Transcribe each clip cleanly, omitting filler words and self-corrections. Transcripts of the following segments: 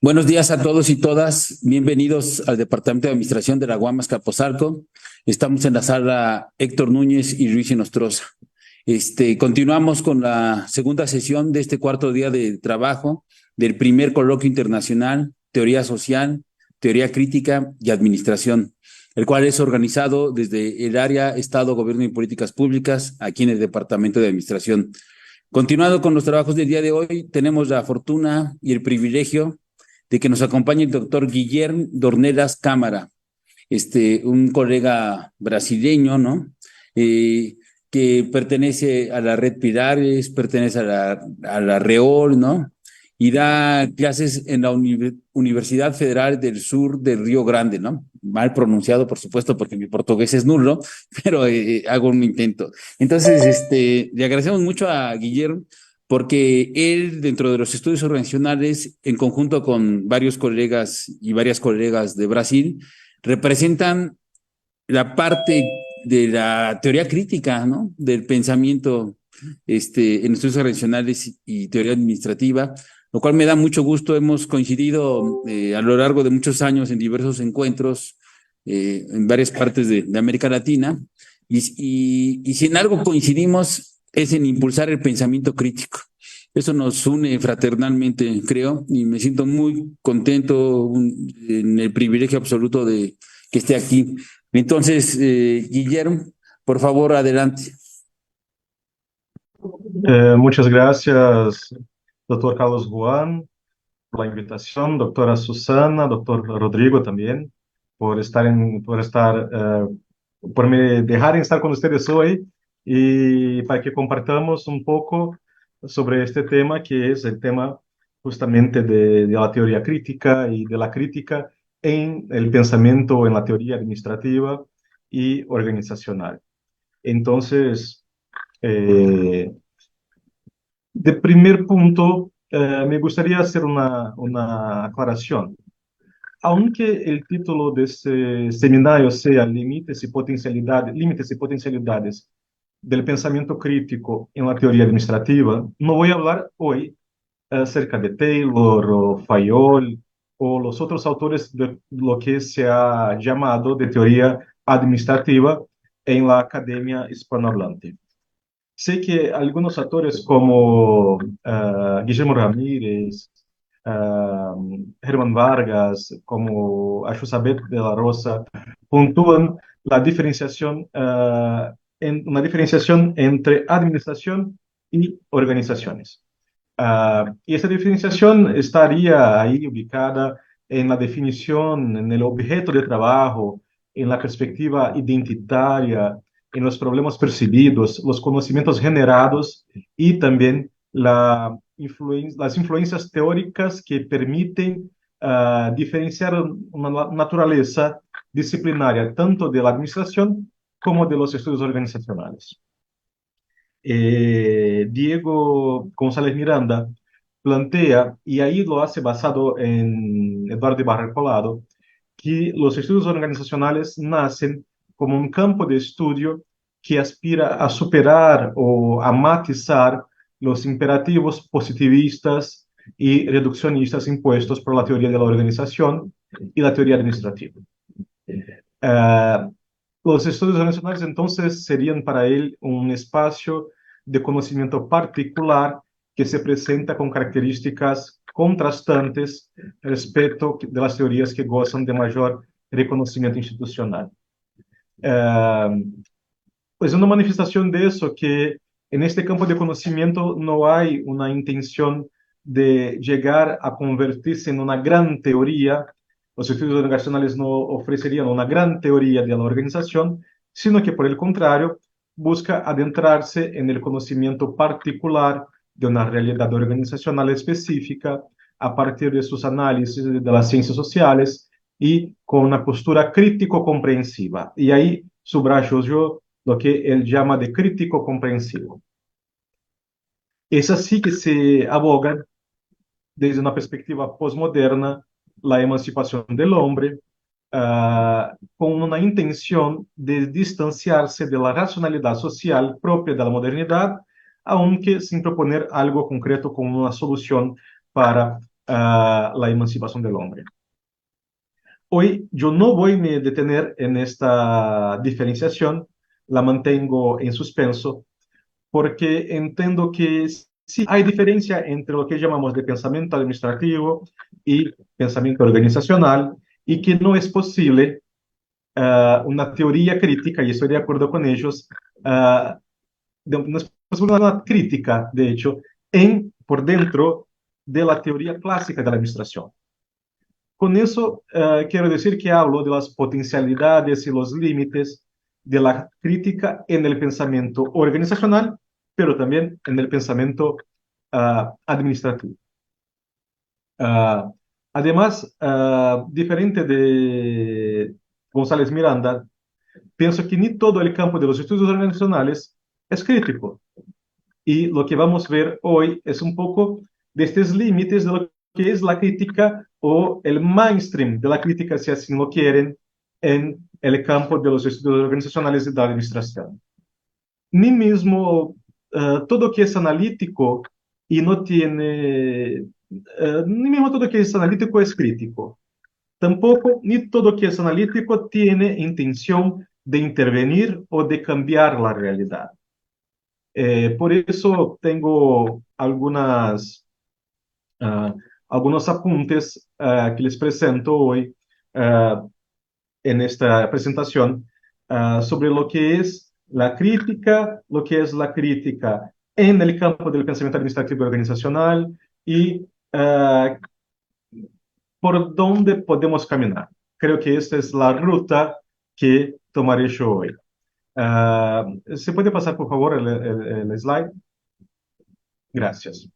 Buenos días a todos y todas. Bienvenidos al Departamento de Administración de la UAM Azcapotzalco. Estamos en la sala Héctor Núñez y Ruiz Nostroza. Continuamos con la segunda sesión de este cuarto día de trabajo del primer coloquio internacional Teoría Social, Teoría Crítica y Administración, el cual es organizado desde el área Estado, Gobierno y Políticas Públicas aquí en el Departamento de Administración. Continuando con los trabajos del día de hoy, tenemos la fortuna y el privilegio de que nos acompañe el doctor Guillermo Dornelas Cámara, un colega brasileño, ¿no? Que pertenece a la Red Pilares, pertenece a la REOL, ¿no? Y da clases en la Universidad Federal del Sur del Río Grande, ¿no? Mal pronunciado, por supuesto, porque mi portugués es nulo, pero hago un intento. Entonces, le agradecemos mucho a Guillermo porque él, dentro de los estudios organizacionales, en conjunto con varios colegas y varias colegas de Brasil, representan la parte de la teoría crítica, ¿no? Del pensamiento en estudios organizacionales y teoría administrativa, lo cual me da mucho gusto. Hemos coincidido a lo largo de muchos años en diversos encuentros en varias partes de América Latina, y si en algo coincidimos es en impulsar el pensamiento crítico. Eso nos une fraternalmente, creo, y me siento muy contento en el privilegio absoluto de que esté aquí. Entonces, Guillermo, por favor, adelante. Muchas gracias, doctor Carlos Juan, por la invitación, doctora Susana, doctor Rodrigo también, por me dejar estar con ustedes hoy y para que compartamos un poco sobre este tema que es el tema justamente de la teoría crítica y de la crítica en el pensamiento, en la teoría administrativa y organizacional. Entonces, eh, de primer punto, me gustaría hacer una aclaración. Aunque el título de este seminario sea Límites y potencialidades del pensamiento crítico en la teoría administrativa, no voy a hablar hoy acerca de Taylor o Fayol o los otros autores de lo que se ha llamado de teoría administrativa en la academia hispanohablante. Sé que algunos autores como Guillermo Ramírez, Herman Vargas, como Ayusabet de la Rosa, puntúan la diferenciación, una diferenciación entre administración y organizaciones. Y esta diferenciación estaría ahí ubicada en la definición, en el objeto de trabajo, en la perspectiva identitaria, en los problemas percibidos, los conocimientos generados y también las influencias teóricas que permiten diferenciar una naturaleza disciplinaria tanto de la administración como de los estudios organizacionales. Diego González Miranda plantea, y ahí lo hace basado en Eduardo Ibarra Colado, que los estudios organizacionales nacen como un campo de estudio que aspira a superar o a matizar los imperativos positivistas y reduccionistas impuestos por la teoría de la organización y la teoría administrativa. Los estudios organizacionales entonces serían para él un espacio de conocimiento particular que se presenta con características contrastantes respecto de las teorías que gozan de mayor reconocimiento institucional. Es una manifestación de eso que en este campo de conocimiento no hay una intención de llegar a convertirse en una gran teoría. Los estudios organizacionales no ofrecerían una gran teoría de la organización, sino que por el contrario busca adentrarse en el conocimiento particular de una realidad organizacional específica a partir de sus análisis de las ciencias sociales y con una postura crítico-comprensiva. Y ahí subrayo yo lo que él llama de crítico comprensivo. Es así que se aboga desde una perspectiva posmoderna la emancipación del hombre con una intención de distanciarse de la racionalidad social propia de la modernidad, aunque sin proponer algo concreto como una solución para la emancipación del hombre. Hoy yo no voy a me detener en esta diferenciación, la mantengo en suspenso, porque entiendo que sí hay diferencia entre lo que llamamos de pensamiento administrativo y pensamiento organizacional, y que no es posible una teoría crítica, y estoy de acuerdo con ellos, uh, no es posible una crítica, de hecho, por dentro de la teoría clásica de la administración. Con eso, quiero decir que hablo de las potencialidades y los límites de la crítica en el pensamiento organizacional, pero también en el pensamiento administrativo. Además, diferente de González Miranda, pienso que ni todo el campo de los estudios organizacionales es crítico. Y lo que vamos a ver hoy es un poco de estos límites de lo que es la crítica o el mainstream de la crítica, si así lo quieren, en el campo de los estudios organizacionales y de la administración. Ni mismo todo que es analítico y no tiene, ni mismo todo que es analítico es crítico. Tampoco ni todo que es analítico tiene intención de intervenir o de cambiar la realidad. Por eso tengo ah, algunos apuntes que les presento hoy ah, en esta presentación sobre lo que es la crítica, lo que es la crítica en el campo del pensamiento administrativo y organizacional y por dónde podemos caminar. Creo que esta es la ruta que tomaré yo hoy. ¿Se puede pasar, por favor, el slide? Gracias.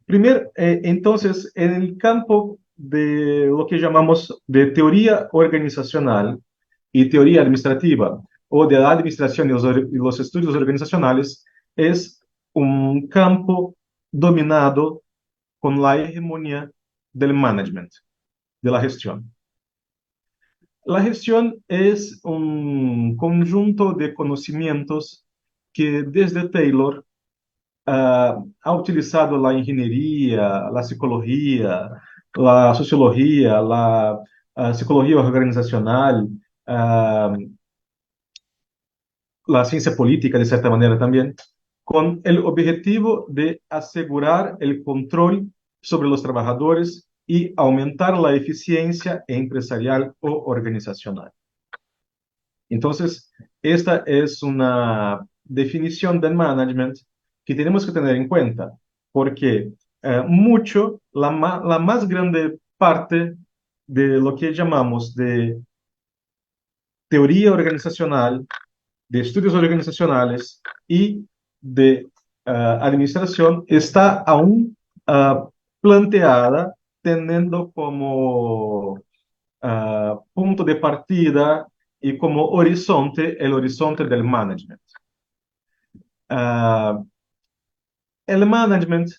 Primero, entonces, en el campo de lo que llamamos de teoría organizacional y teoría administrativa, o de la administración y los estudios organizacionales, es un campo dominado con la hegemonía del management, de la gestión. La gestión es un conjunto de conocimientos que desde Taylor ha utilizado la ingeniería, la psicología, la sociología, la psicología organizacional, la ciencia política de cierta manera también, con el objetivo de asegurar el control sobre los trabajadores y aumentar la eficiencia empresarial o organizacional. Entonces, esta es una definición del management que tenemos que tener en cuenta, porque la más grande parte de lo que llamamos de teoría organizacional, de estudios organizacionales y de administración está aún planteada teniendo como punto de partida y como horizonte el horizonte del management. El management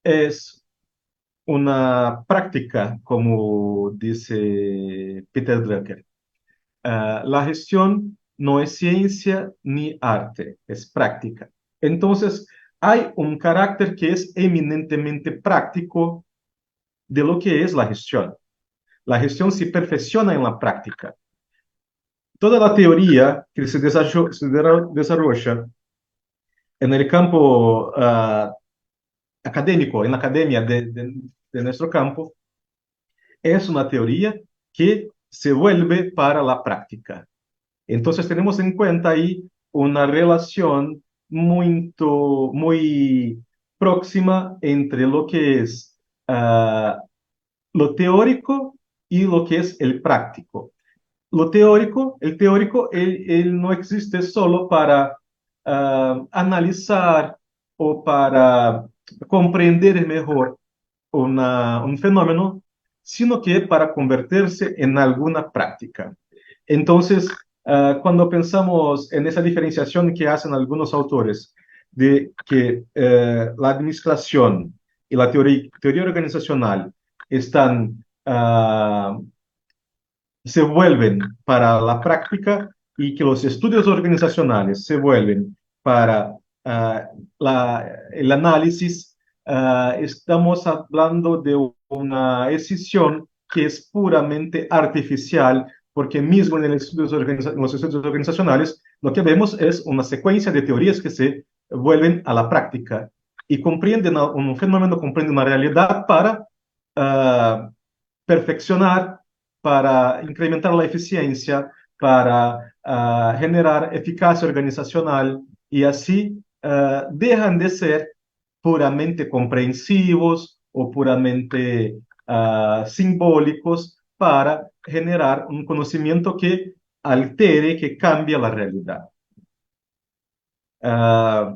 es una práctica, como dice Peter Drucker. La gestión no es ciencia ni arte, es práctica. Entonces, hay un carácter que es eminentemente práctico de lo que es la gestión. La gestión se perfecciona en la práctica. Toda la teoría que se desarrolla en el campo académico, en la academia de nuestro campo, es una teoría que se vuelve para la práctica. Entonces tenemos en cuenta ahí una relación muy próxima entre lo que es lo teórico y lo que es el práctico. El teórico, él no existe solo para analizar o para comprender mejor un fenómeno, sino que para convertirse en alguna práctica. Entonces, cuando pensamos en esa diferenciación que hacen algunos autores de que la administración y la teoría organizacional están se vuelven para la práctica y que los estudios organizacionales se vuelven para el análisis, estamos hablando de una decisión que es puramente artificial, porque mismo en los estudios organizacionales lo que vemos es una secuencia de teorías que se vuelven a la práctica y comprenden un fenómeno, comprenden una realidad para ah, perfeccionar, para incrementar la eficiencia, para generar eficacia organizacional y así dejan de ser puramente comprensivos o puramente simbólicos para generar un conocimiento que altere, que cambie la realidad. Ah,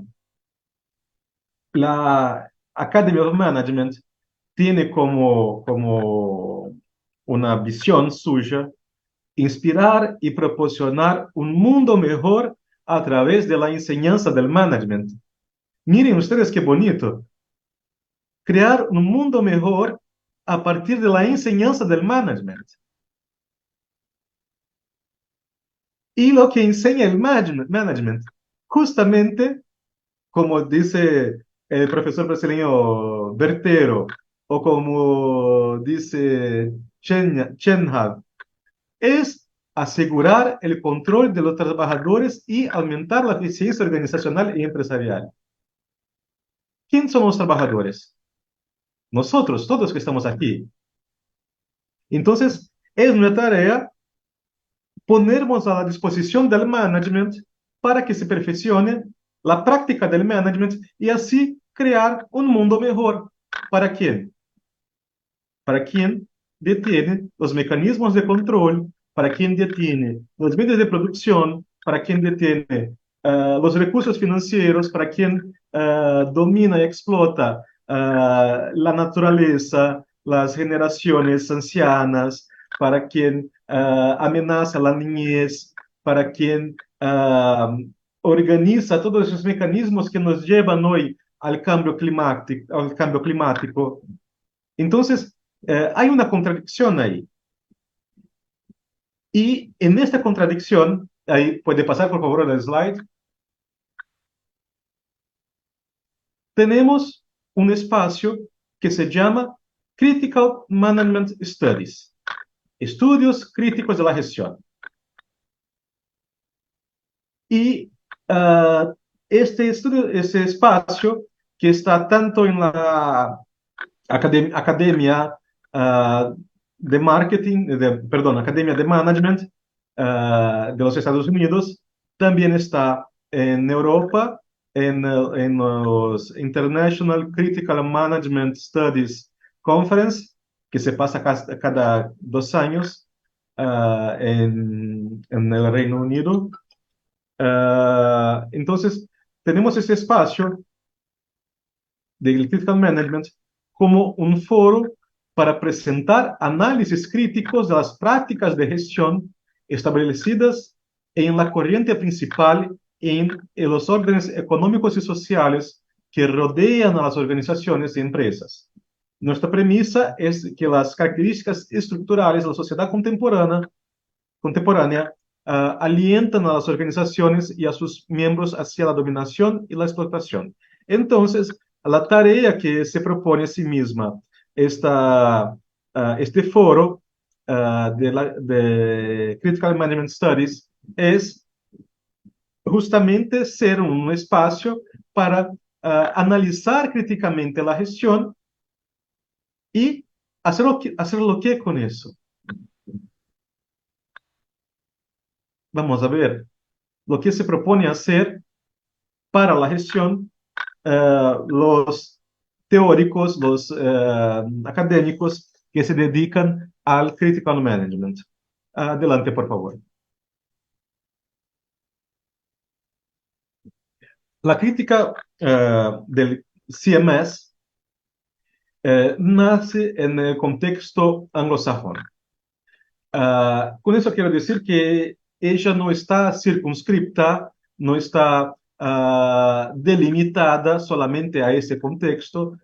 la Academy of Management tiene como una visión suya inspirar y proporcionar un mundo mejor a través de la enseñanza del management. Miren ustedes qué bonito. Crear un mundo mejor a partir de la enseñanza del management. Y lo que enseña el management, justamente como dice el profesor brasileño Bertero, o como dice Chenhad, es asegurar el control de los trabajadores y aumentar la eficiencia organizacional y empresarial. ¿Quién son los trabajadores? Nosotros, todos que estamos aquí. Entonces, es nuestra tarea ponernos a la disposición del management para que se perfeccione la práctica del management y así crear un mundo mejor. ¿Para quién? Para quien detiene los mecanismos de control, para quien detiene los medios de producción, para quien detiene los recursos financieros, para quien domina y explota la naturaleza, las generaciones ancianas, para quien amenaza la niñez, para quien organiza todos esos mecanismos que nos llevan hoy al cambio climático. Entonces, hay una contradicción ahí. Y en esta contradicción, ahí puede pasar por favor el slide, tenemos un espacio que se llama Critical Management Studies, estudios críticos de la gestión. Y este espacio que está tanto en la academia de marketing, perdón, academia de management de los Estados Unidos, también está en Europa, en los International Critical Management Studies Conference, que se pasa cada 2 años en el Reino Unido. Entonces, tenemos ese espacio del Critical Management como un foro para presentar análisis críticos de las prácticas de gestión establecidas en la corriente principal en los órdenes económicos y sociales que rodean a las organizaciones y empresas. Nuestra premisa es que las características estructurales de la sociedad contemporánea alientan a las organizaciones y a sus miembros hacia la dominación y la explotación. Entonces, la tarea que se propone a sí misma este foro de Critical Management Studies es justamente ser un espacio para analizar críticamente la gestión y hacer lo que con eso. Vamos a ver lo que se propone hacer para la gestión los teóricos, los académicos que se dedican al critical management. Adelante, por favor. La crítica del CMS nace en el contexto anglosajón. Con eso quiero decir que ella no está circunscripta, no está delimitada solamente a ese contexto,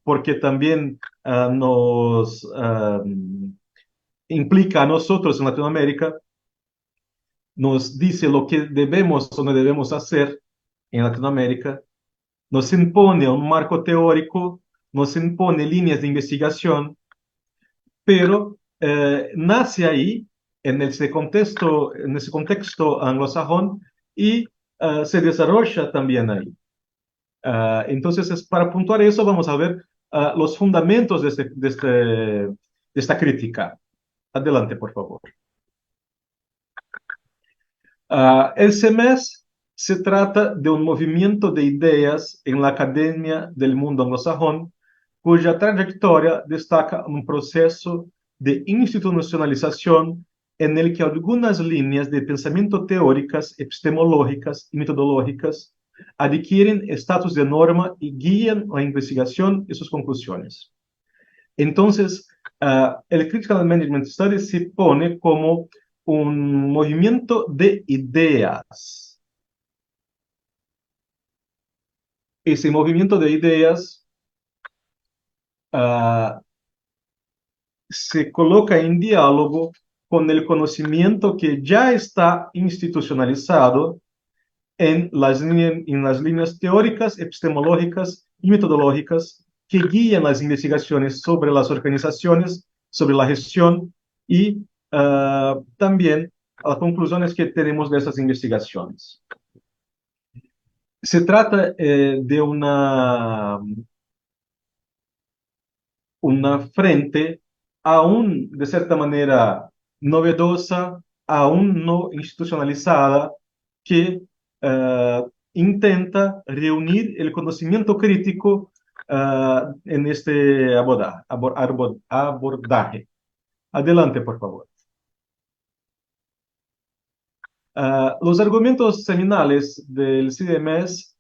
porque también nos implica a nosotros en Latinoamérica, nos dice lo que debemos o no debemos hacer en Latinoamérica, nos impone un marco teórico, nos impone líneas de investigación, pero nace ahí, en ese contexto anglosajón, y se desarrolla también ahí. Entonces, para puntuar eso, vamos a ver los fundamentos de esta crítica. Adelante, por favor. El CMS se trata de un movimiento de ideas en la academia del mundo anglosajón, cuya trayectoria destaca un proceso de institucionalización en el que algunas líneas de pensamiento teóricas, epistemológicas y metodológicas adquieren estatus de norma y guían la investigación y sus conclusiones. Entonces, el Critical Management Studies se pone como un movimiento de ideas. Ese movimiento de ideas se coloca en diálogo con el conocimiento que ya está institucionalizado en las líneas teóricas, epistemológicas y metodológicas que guían las investigaciones sobre las organizaciones, sobre la gestión y también las conclusiones que tenemos de esas investigaciones. Se trata de una frente aún, de cierta manera, novedosa, aún no institucionalizada, que intenta reunir el conocimiento crítico en este abordaje. Adelante, por favor. Los argumentos seminales del CMS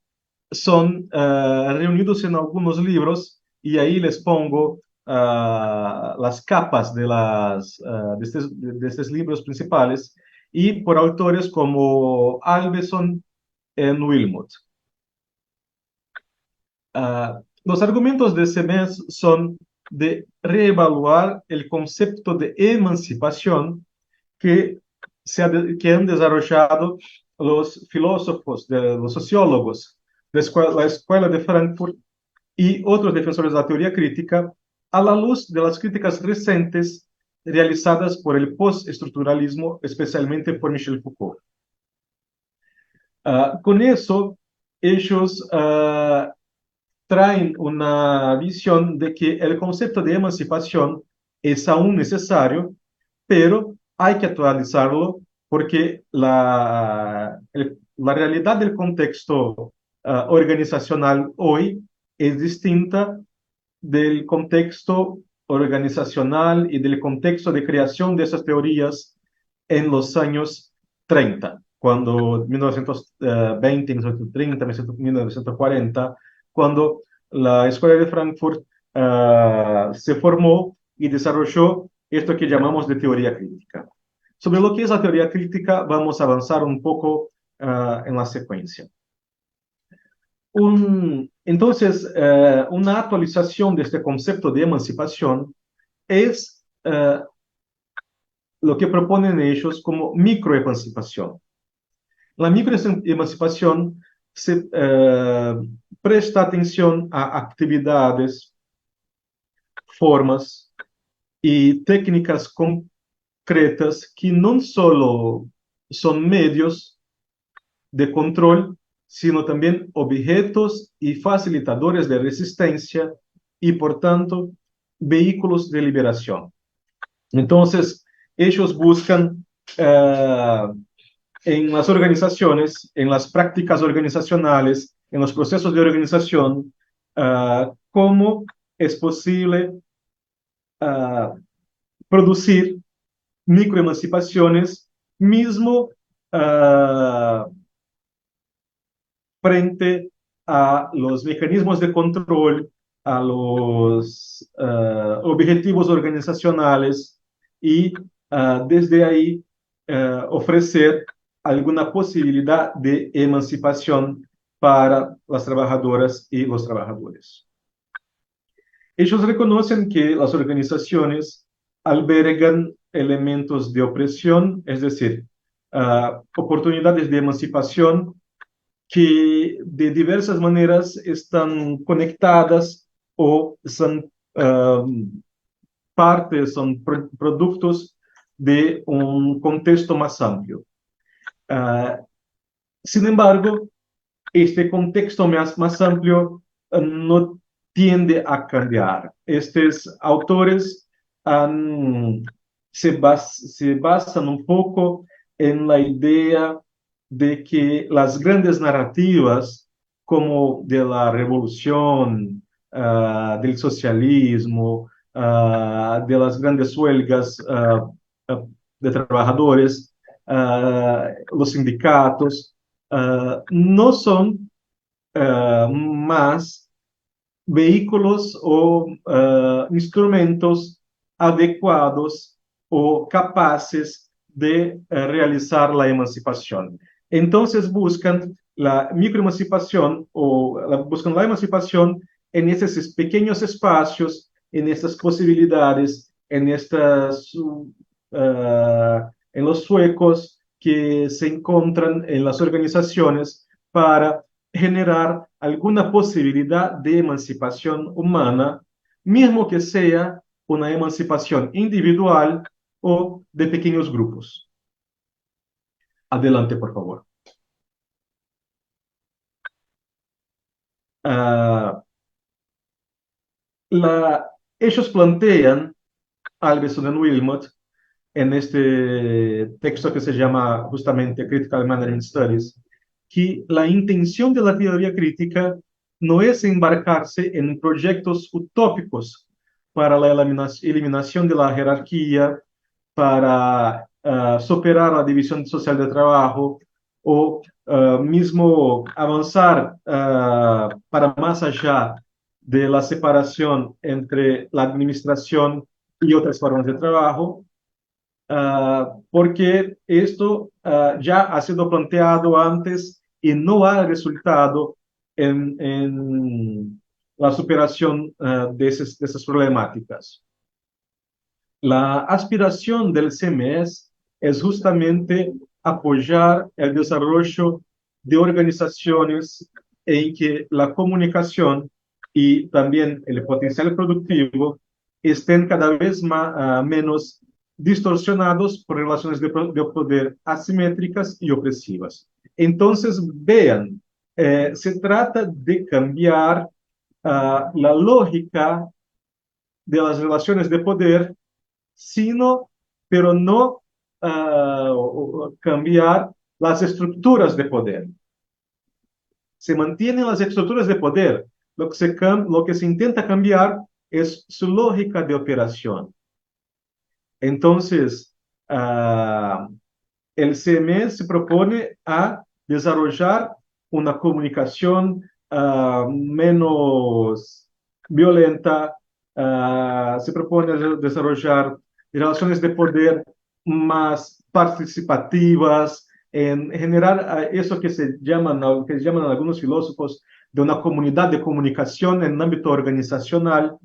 son reunidos en algunos libros y ahí les pongo las capas de estos libros principales y por autores como Alveson y Wilmot. Los argumentos de CMS son de reevaluar el concepto de emancipación que han desarrollado los filósofos, los sociólogos, la Escuela de Frankfurt y otros defensores de la teoría crítica, a la luz de las críticas recientes realizadas por el postestructuralismo, especialmente por Michel Foucault. Con eso, ellos traen una visión de que el concepto de emancipación es aún necesario, pero hay que actualizarlo porque la realidad del contexto organizacional hoy es distinta del contexto organizacional y del contexto de creación de esas teorías en los años 30, cuando 1920, 1930, 1940, cuando la Escuela de Frankfurt se formó y desarrolló esto que llamamos de teoría crítica. Sobre lo que es la teoría crítica, vamos a avanzar un poco en la secuencia. Entonces, una actualización de este concepto de emancipación es lo que proponen ellos como microemancipación. La microemancipación se presta atención a actividades, formas y técnicas concretas que no solo son medios de control, sino también objetos y facilitadores de resistencia y, por tanto, vehículos de liberación. Entonces, ellos buscan en las organizaciones, en las prácticas organizacionales, en los procesos de organización, cómo es posible producir microemancipaciones mismo frente a los mecanismos de control, a los objetivos organizacionales y desde ahí ofrecer alguna posibilidad de emancipación para las trabajadoras y los trabajadores. Ellos reconocen que las organizaciones albergan elementos de opresión, es decir, oportunidades de emancipación que de diversas maneras están conectadas o son partes, son productos de un contexto más amplio. Sin embargo, este contexto más amplio no tiende a cambiar. Estos autores se basan un poco en la idea de que las grandes narrativas, como de la revolución, del socialismo, de las grandes huelgas de trabajadores, los sindicatos, no son más vehículos o instrumentos adecuados o capaces de realizar la emancipación. Entonces buscan la microemancipación o buscan la emancipación en estos pequeños espacios, en estas posibilidades, en los huecos que se encuentran en las organizaciones para generar alguna posibilidad de emancipación humana, mismo que sea una emancipación individual o de pequeños grupos. Adelante, por favor. Ellos plantean, Alveson y Wilmot, en este texto que se llama justamente Critical Management Studies, que la intención de la teoría crítica no es embarcarse en proyectos utópicos para la eliminación de la jerarquía, para superar la división social de trabajo o mismo avanzar para más allá de la separación entre la administración y otras formas de trabajo, porque esto ya ha sido planteado antes y no ha resultado en la superación de esas problemáticas. La aspiración del CMS es justamente apoyar el desarrollo de organizaciones en que la comunicación y también el potencial productivo estén cada vez menos distorsionados por relaciones de poder asimétricas y opresivas. Entonces, vean, se trata de cambiar la lógica de las relaciones de poder, sino, pero no cambiar las estructuras de poder. Se mantienen las estructuras de poder. Lo que se intenta cambiar es su lógica de operación. Entonces, el CMS se propone a desarrollar una comunicación menos violenta, se propone desarrollar relaciones de poder más participativas, en generar eso que llaman algunos filósofos de una comunidad de comunicación en el ámbito organizacional,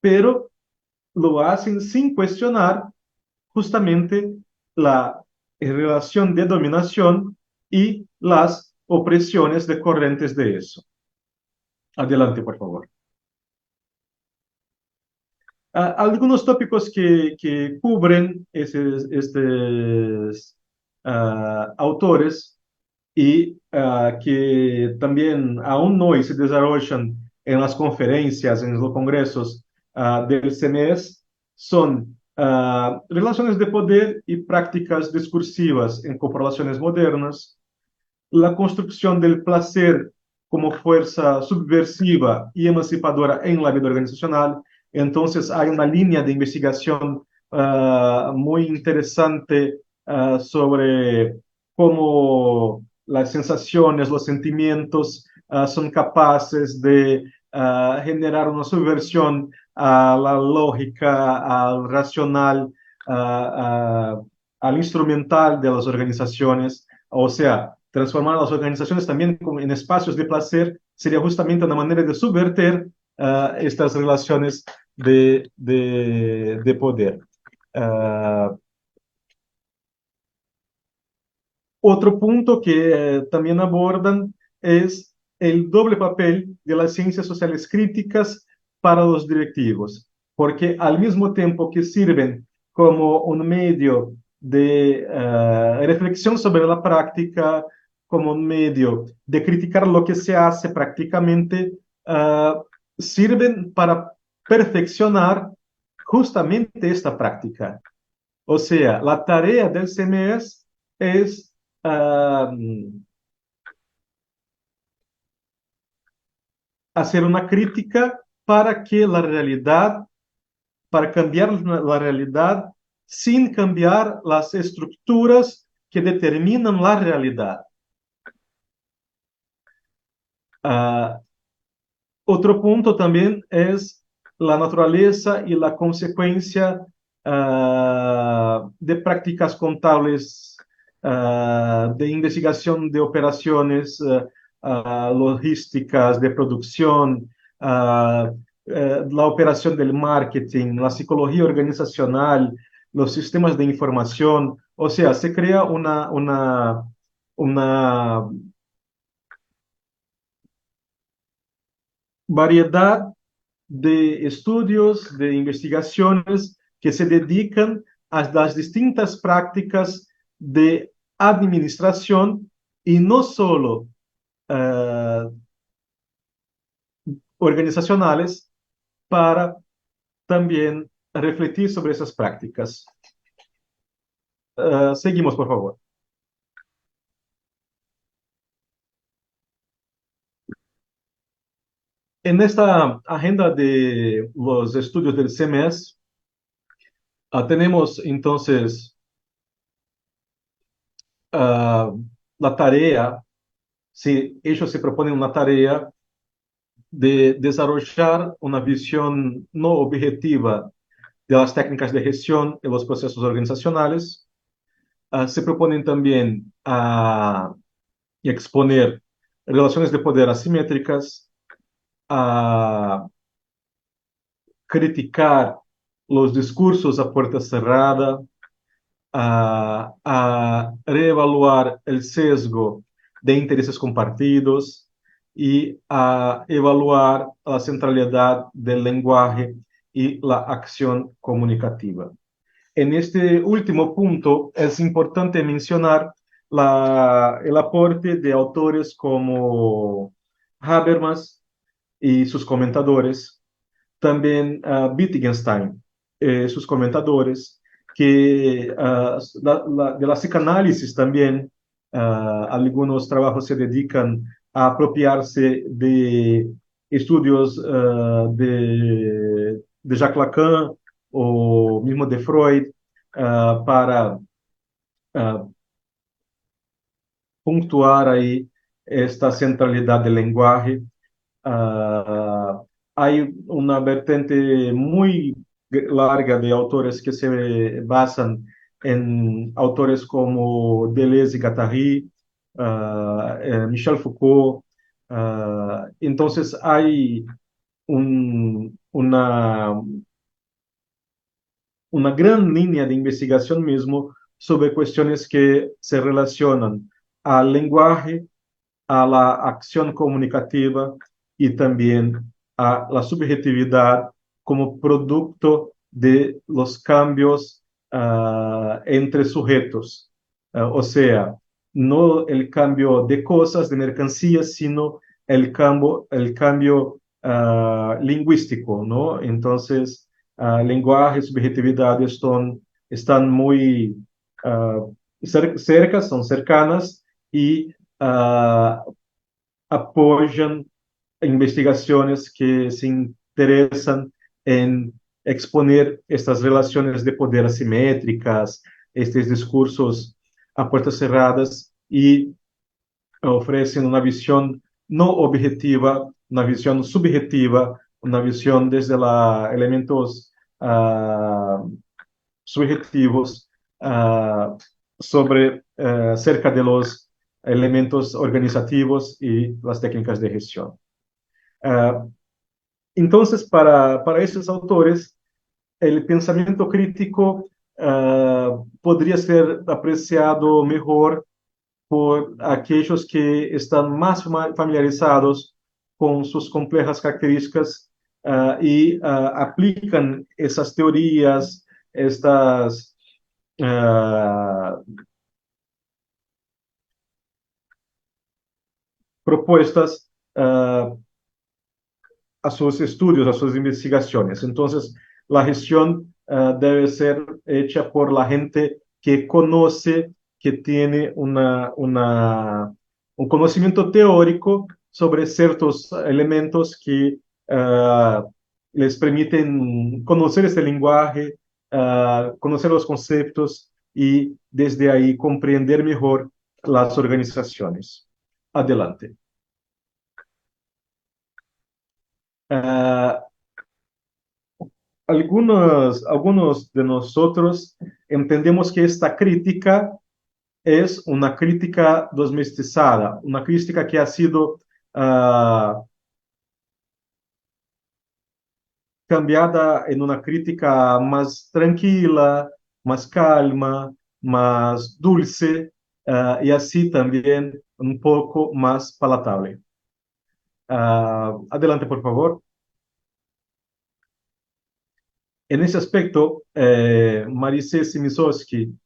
pero lo hacen sin cuestionar justamente la relación de dominación y las opresiones decorrentes de eso. Adelante, por favor. Algunos tópicos que cubren estos autores y que también aún hoy se desarrollan en las conferencias, en los congresos del CMS, son relaciones de poder y prácticas discursivas en corporaciones modernas, la construcción del placer como fuerza subversiva y emancipadora en la vida organizacional. Entonces hay una línea de investigación muy interesante sobre cómo las sensaciones, los sentimientos son capaces de generar una subversión a la lógica, al racional, al instrumental de las organizaciones. O sea, transformar las organizaciones también en espacios de placer sería justamente una manera de subverter estas relaciones de poder. Otro punto que también abordan es el doble papel de las ciencias sociales críticas para los directivos, porque al mismo tiempo que sirven como un medio de reflexión sobre la práctica, como un medio de criticar lo que se hace prácticamente, sirven para perfeccionar justamente esta práctica. O sea, la tarea del CMS es hacer una crítica para que la realidad, para cambiar la realidad sin cambiar las estructuras que determinan la realidad. Ah, Otro punto también es la naturaleza y la consecuencia de prácticas contables, de investigación de operaciones logísticas, de producción, la operación del marketing, la psicología organizacional, los sistemas de información. O sea, se crea una variedad de estudios, de investigaciones que se dedican a las distintas prácticas de administración y no solo eh, organizacionales para también refletir sobre esas prácticas. Seguimos, por favor. En esta agenda de los estudios del CMS, tenemos entonces ah, la tarea, si ellos se proponen una tarea de desarrollar una visión no objetiva de las técnicas de gestión y los procesos organizacionales. Se proponen también a exponer relaciones de poder asimétricas, a criticar los discursos a puerta cerrada, a reevaluar el sesgo de intereses compartidos y a evaluar la centralidad del lenguaje y la acción comunicativa. En este último punto es importante mencionar el aporte de autores como Habermas y sus comentadores, también Wittgenstein, sus comentadores, que de la psicanálisis también, algunos trabajos se dedican a apropiarse de estudios de Jacques Lacan o mismo de Freud para uh, puntuar ahí esta centralidad del lenguaje. Hay una vertente muy larga de autores que se basan en autores como Deleuze y Guattari, Michel Foucault. Entonces hay una gran línea de investigación mismo sobre cuestiones que se relacionan al lenguaje, a la acción comunicativa y también a la subjetividad como producto de los cambios entre sujetos. O sea, no el cambio de cosas, de mercancías, sino el cambio lingüístico, ¿no? Entonces, lenguaje y subjetividad están muy cerca, son cercanas y apoyan investigaciones que se interesan en exponer estas relaciones de poder asimétricas, estos discursos a puertas cerradas y ofrecen una visión no objetiva, una visión subjetiva, una visión desde elementos subjetivos sobre cerca de los elementos organizativos y las técnicas de gestión. Entonces, para estos autores, el pensamiento crítico podría ser apreciado mejor por aquellos que están más familiarizados con sus complejas características y aplican esas teorías, estas propuestas a sus estudios, a sus investigaciones. Entonces, la gestión debe ser hecha por la gente que conoce, que tiene un conocimiento teórico sobre ciertos elementos que les permiten conocer este lenguaje, conocer los conceptos y desde ahí comprender mejor las organizaciones. Adelante. Uh, algunos de nosotros entendemos que esta crítica es una crítica domesticada, una crítica que ha sido cambiada en una crítica más tranquila, más calma, más dulce y así también un poco más palatable. Adelante, por favor. En ese aspecto, Marisé Simisowski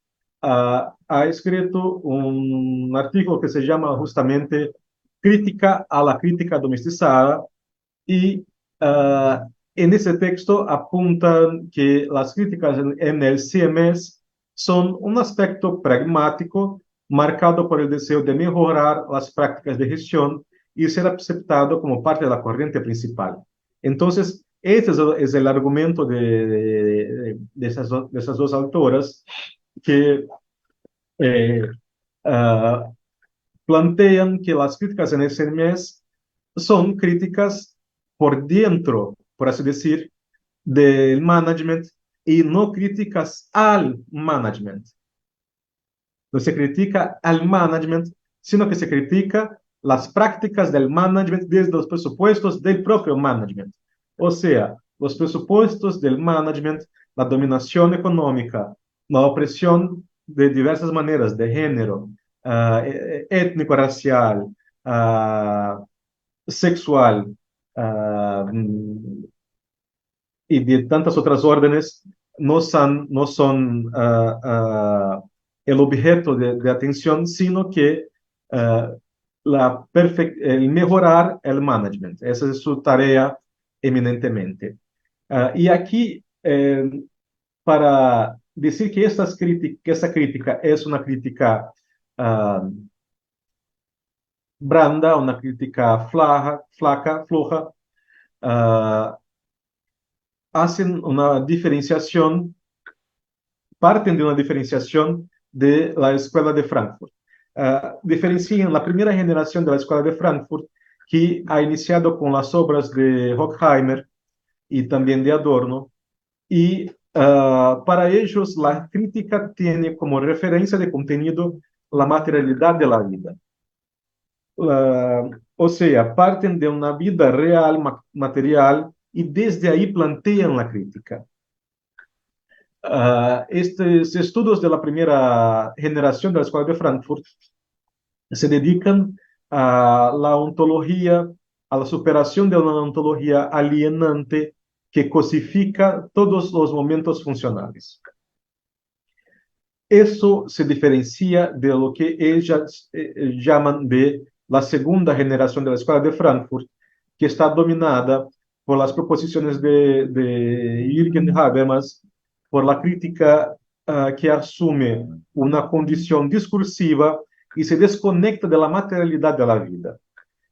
ha escrito un artículo que se llama justamente Crítica a la crítica domesticada y en ese texto apuntan que las críticas en el CMS son un aspecto pragmático marcado por el deseo de mejorar las prácticas de gestión y ser aceptado como parte de la corriente principal. Entonces, este es el argumento de esas dos autoras que uh, plantean que las críticas en ese mes son críticas por dentro, por así decir, del management y no críticas al management. No se critica al management, sino que se critica las prácticas del management desde los presupuestos del propio management. O sea, los presupuestos del management, la dominación económica, la opresión de diversas maneras, de género, étnico-racial, sexual y de tantas otras órdenes, no son el objeto de atención, sino que el mejorar el management. Esa es su tarea eminentemente. Y aquí, para decir que esta crítica es una crítica branda, una crítica floja, hacen una diferenciación, parten de una diferenciación de la Escuela de Frankfurt. Diferencian la primera generación de la Escuela de Frankfurt, que ha iniciado con las obras de Horkheimer y también de Adorno, y para ellos la crítica tiene como referencia de contenido la materialidad de la vida. O sea, parten de una vida real, material, y desde ahí plantean la crítica. Estos estudios de la primera generación de la Escuela de Frankfurt se dedican a la ontología, a la superación de una ontología alienante que cosifica todos los momentos funcionales. Eso se diferencia de lo que ellas llaman de la segunda generación de la Escuela de Frankfurt, que está dominada por las proposiciones de Jürgen Habermas, por la crítica que asume una condición discursiva y se desconecta de la materialidad de la vida.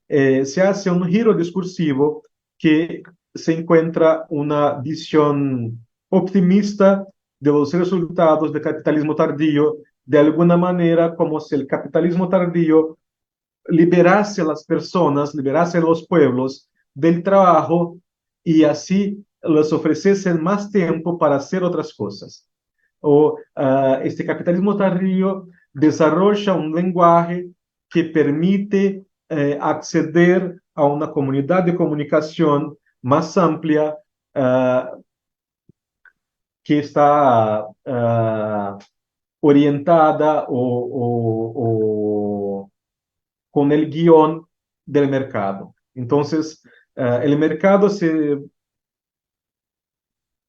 Se hace un giro discursivo que se encuentra una visión optimista de los resultados del capitalismo tardío, de alguna manera como si el capitalismo tardío liberase a las personas, liberase a los pueblos del trabajo y así les ofreciesen más tiempo para hacer otras cosas. O este capitalismo tardío desarrolla un lenguaje que permite acceder a una comunidad de comunicación más amplia que está orientada o con el guión del mercado. Entonces, el mercado se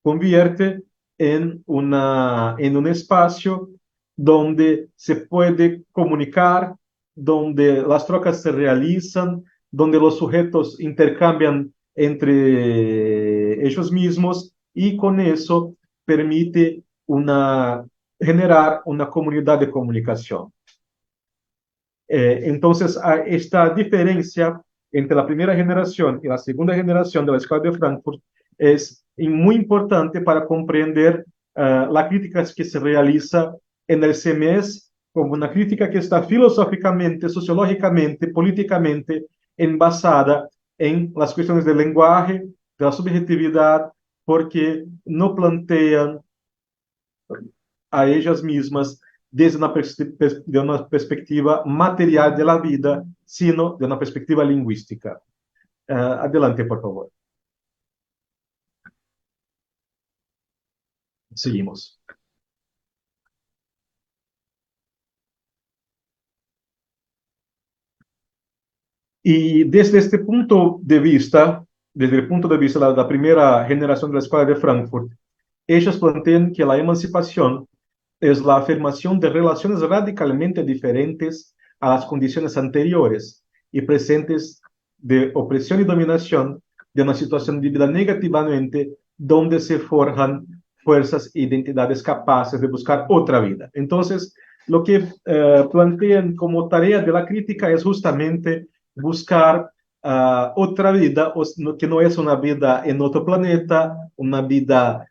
convierte en un espacio donde se puede comunicar, donde las trocas se realizan, donde los sujetos intercambian entre ellos mismos y con eso permite generar una comunidad de comunicación. Entonces, esta diferencia entre la primera generación y la segunda generación de la Escuela de Frankfurt es muy importante para comprender la crítica que se realiza en el CMS como una crítica que está filosóficamente, sociológicamente, políticamente envasada en las cuestiones del lenguaje, de la subjetividad, porque no plantean a ellas mismas desde de una perspectiva material de la vida, sino de una perspectiva lingüística. Adelante, por favor. Seguimos. Y desde este punto de vista, desde el punto de vista de la primera generación de la Escuela de Frankfurt, ellos plantean que la emancipación es la afirmación de relaciones radicalmente diferentes a las condiciones anteriores y presentes de opresión y dominación de una situación vivida negativamente donde se forjan fuerzas e identidades capaces de buscar otra vida. Entonces, lo que plantean como tarea de la crítica es justamente buscar otra vida, que no es una vida en otro planeta, una vida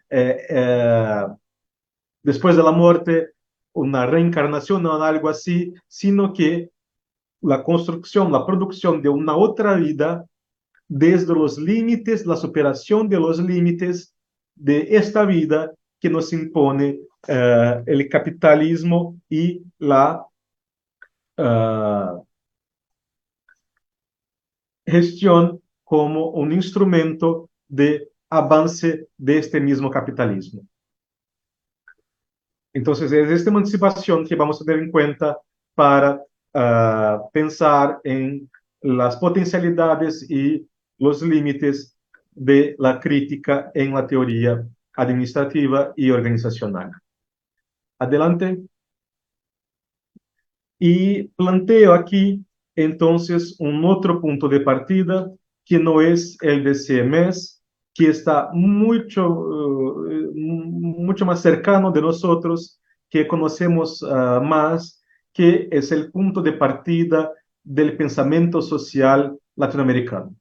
después de la muerte, una reencarnación o algo así, sino que la construcción, la producción de una otra vida desde los límites, la superación de los límites de esta vida que nos impone el capitalismo y la gestión como un instrumento de avance de este mismo capitalismo. Entonces, es esta emancipación que vamos a tener en cuenta para pensar en las potencialidades y los límites de la crítica en la teoría administrativa y organizacional. Adelante. Y planteo aquí entonces un otro punto de partida que no es el de CMS, que está mucho más cercano de nosotros, que conocemos más, que es el punto de partida del pensamiento social latinoamericano.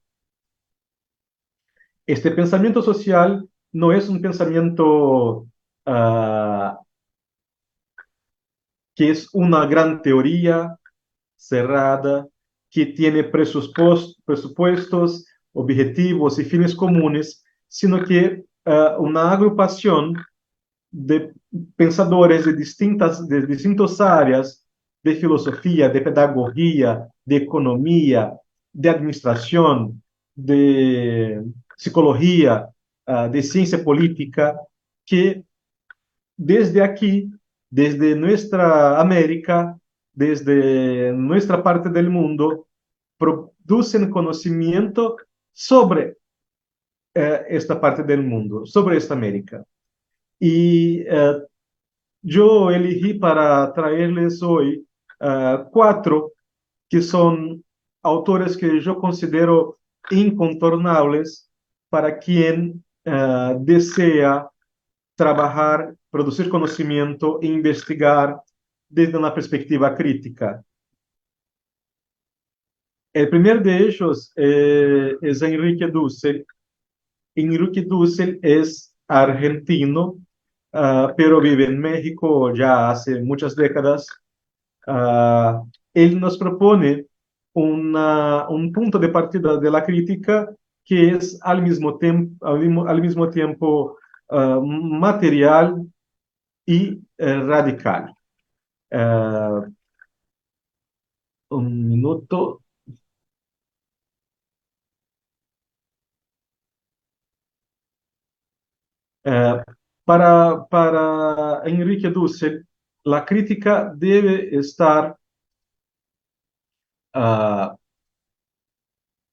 Este pensamiento social no es un pensamiento que es una gran teoría cerrada, que tiene presupuestos, objetivos y fines comunes, sino que una agrupación de pensadores de distintas áreas de filosofía, de pedagogía, de economía, de administración, de psicología, de ciencia política, que desde aquí, desde nuestra América, desde nuestra parte del mundo, producen conocimiento sobre esta parte del mundo, sobre esta América. Y yo elegí para traerles hoy cuatro que son autores que yo considero incontornables para quien desea trabajar, producir conocimiento e investigar desde una perspectiva crítica. El primer de ellos es Enrique Dussel. Enrique Dussel es argentino, pero vive en México ya hace muchas décadas. Él nos propone un punto de partida de la crítica que es al mismo tiempo material y radical. Un minuto. Eh, para Enrique Dussel, la crítica debe estar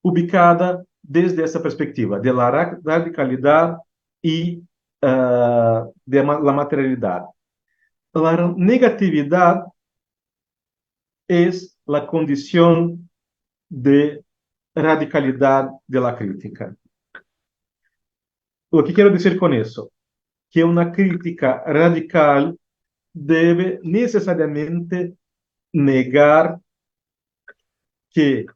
ubicada desde essa perspectiva de la radicalidad y de la materialidad. La negatividad es la condición de radicalidad de la crítica. Lo que quiero decir con eso, que una crítica radical debe necesariamente negar que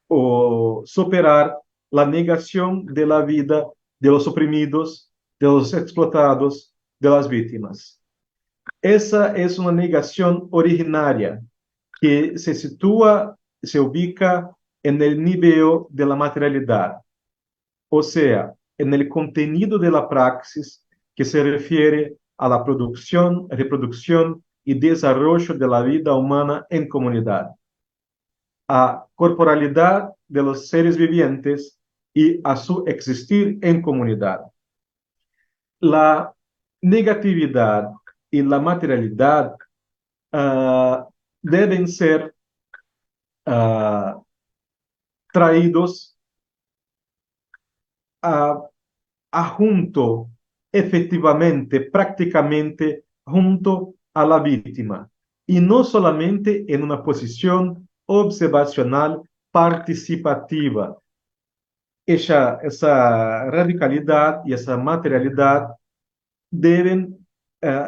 o superar la negación de la vida de los oprimidos, de los explotados, de las víctimas. Esa es una negación originaria que se sitúa, se ubica en el nivel de la materialidad, o sea, en el contenido de la praxis que se refiere a la producción, reproducción y desarrollo de la vida humana en comunidad, a corporalidad de los seres vivientes y a su existir en comunidad. La negatividad y la materialidad deben ser traídos junto, efectivamente, prácticamente, junto a la víctima, y no solamente en una posición observacional participativa. Esa radicalidad y esa materialidad deben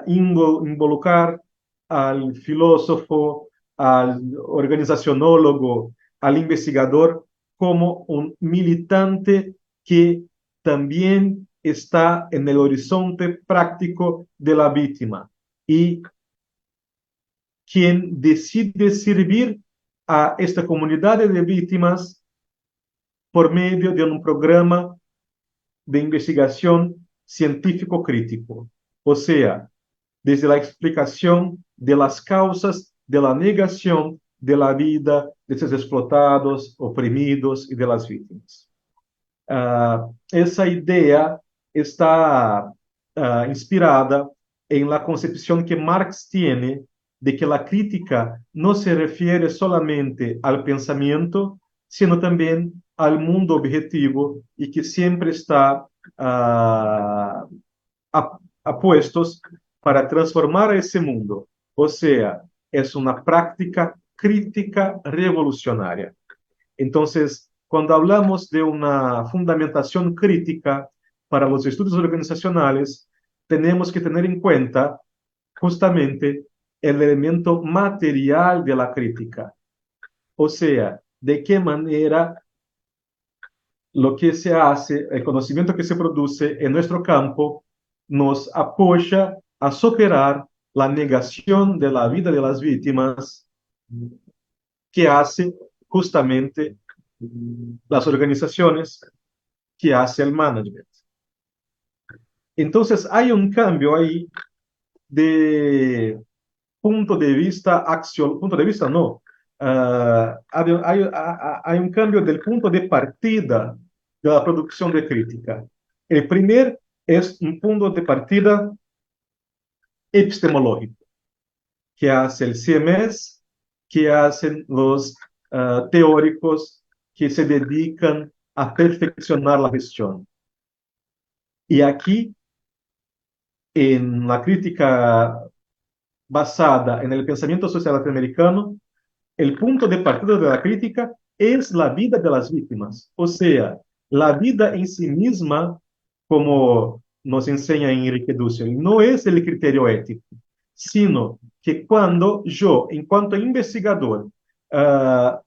involucrar al filósofo, al organizacionólogo, al investigador como un militante que también está en el horizonte práctico de la víctima y quien decide servir a esta comunidad de víctimas por medio de un programa de investigación científico crítico, o sea, desde la explicación de las causas de la negación de la vida de estos explotados, oprimidos y de las víctimas. Esa idea está inspirada en la concepción que Marx tiene de que la crítica no se refiere solamente al pensamiento, sino también al mundo objetivo y que siempre está apuestos para transformar ese mundo. O sea, es una práctica crítica revolucionaria. Entonces, cuando hablamos de una fundamentación crítica para los estudios organizacionales, tenemos que tener en cuenta justamente el elemento material de la crítica. O sea, de qué manera lo que se hace, el conocimiento que se produce en nuestro campo, nos apoya a superar la negación de la vida de las víctimas que hace justamente las organizaciones, que hace el management. Entonces hay un cambio ahí de punto de vista punto de vista no, hay un cambio del punto de partida de la producción de crítica. El primer es un punto de partida epistemológico, que hace el CMS, que hacen los teóricos que se dedican a perfeccionar la gestión. Y aquí, en la crítica basada en el pensamiento social latinoamericano, el punto de partida de la crítica es la vida de las víctimas. O sea, la vida en sí misma, como nos enseña Enrique Dussel, no es el criterio ético, sino que cuando yo, en cuanto investigador,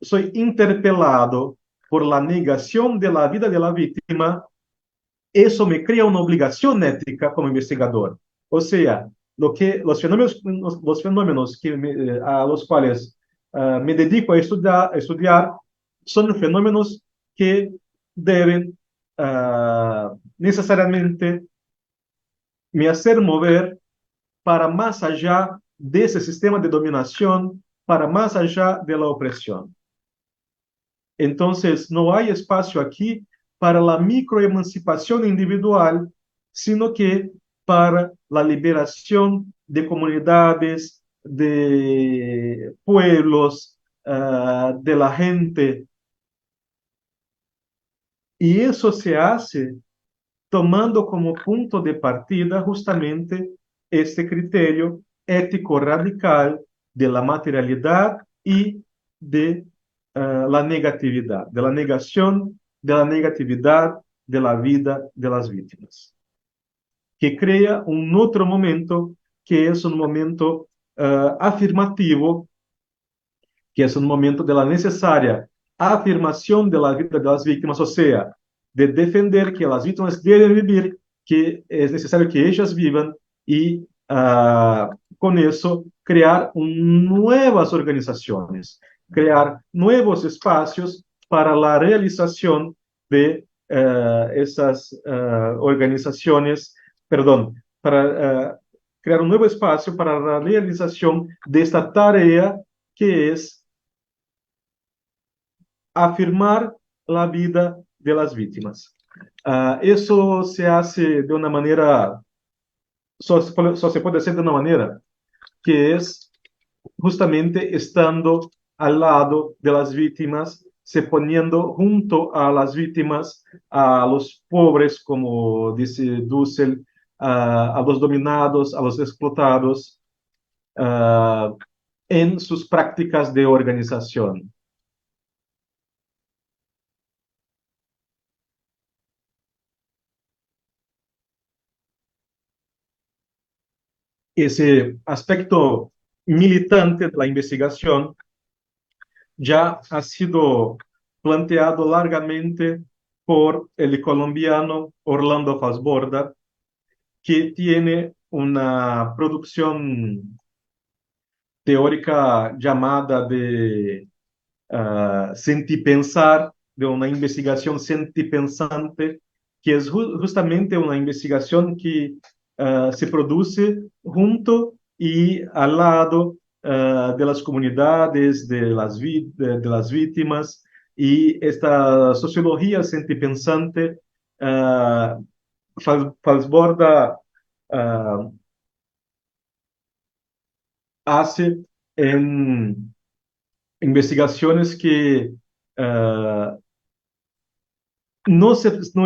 soy interpelado por la negación de la vida de la víctima, eso me crea una obligación ética como investigador. O sea, los fenómenos que a los cuales me dedico a estudiar son fenómenos que deben necesariamente me hacer mover para más allá de ese sistema de dominación, para más allá de la opresión. Entonces, no hay espacio aquí para la microemancipación individual, sino que para la liberación de comunidades, de pueblos, de la gente. Y eso se hace tomando como punto de partida justamente este criterio ético radical de la materialidad y de la negatividad, de la negación de la negatividad de la vida de las víctimas, que crea un otro momento que es un momento afirmativo, que es un momento de la necesaria afirmación de la vida de las víctimas, o sea, de defender que las víctimas deben vivir, que es necesario que ellas vivan y con eso crear nuevas organizaciones, crear nuevos espacios para la realización de esas organizaciones, perdón, para crear un nuevo espacio para la realización de esta tarea que es afirmar la vida de las víctimas. Eso se hace de una manera, só se puede hacer de una manera, que es justamente estando al lado de las víctimas, se poniendo junto a las víctimas, a los pobres, como dice Dussel, a los dominados, a los explotados, en sus prácticas de organización. Ese aspecto militante de la investigación ya ha sido planteado largamente por el colombiano Orlando Fassborda, que tiene una producción teórica llamada de sentipensar, de una investigación sentipensante, que es justamente una investigación que se produce junto y al lado de las comunidades, de las víctimas, y esta sociología sentipensante Falsborda hace en investigaciones que no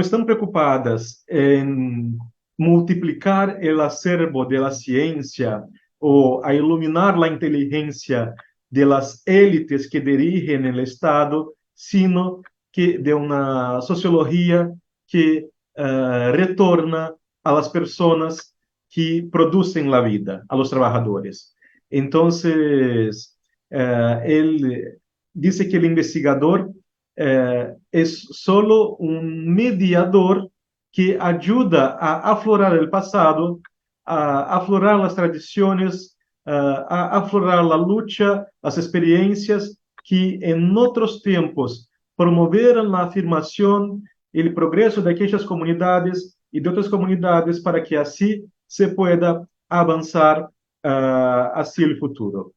están preocupadas en multiplicar el acervo de la ciencia o a iluminar la inteligencia de las élites que dirigen el Estado, sino que de una sociología que retorna a las personas que producen la vida, a los trabajadores. Entonces, él dice que el investigador es solo un mediador que ayuda a aflorar el pasado, a aflorar las tradiciones, a aflorar la lucha, las experiencias que en otros tiempos promovieron la afirmación y el progreso de aquellas comunidades y de otras comunidades para que así se pueda avanzar hacia el futuro.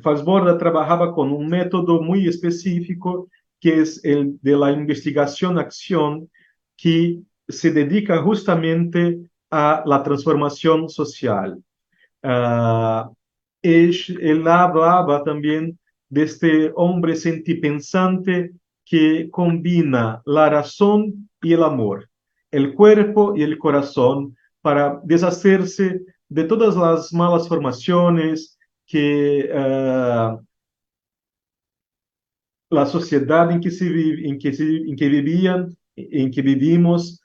Falsborda trabajaba con un método muy específico, que es el de la investigación-acción, que se dedica justamente a la transformación social. Él hablaba también de este hombre sentipensante que combina la razón y el amor, el cuerpo y el corazón, para deshacerse de todas las malas formaciones que la sociedad en que, en que vivían, en que vivimos,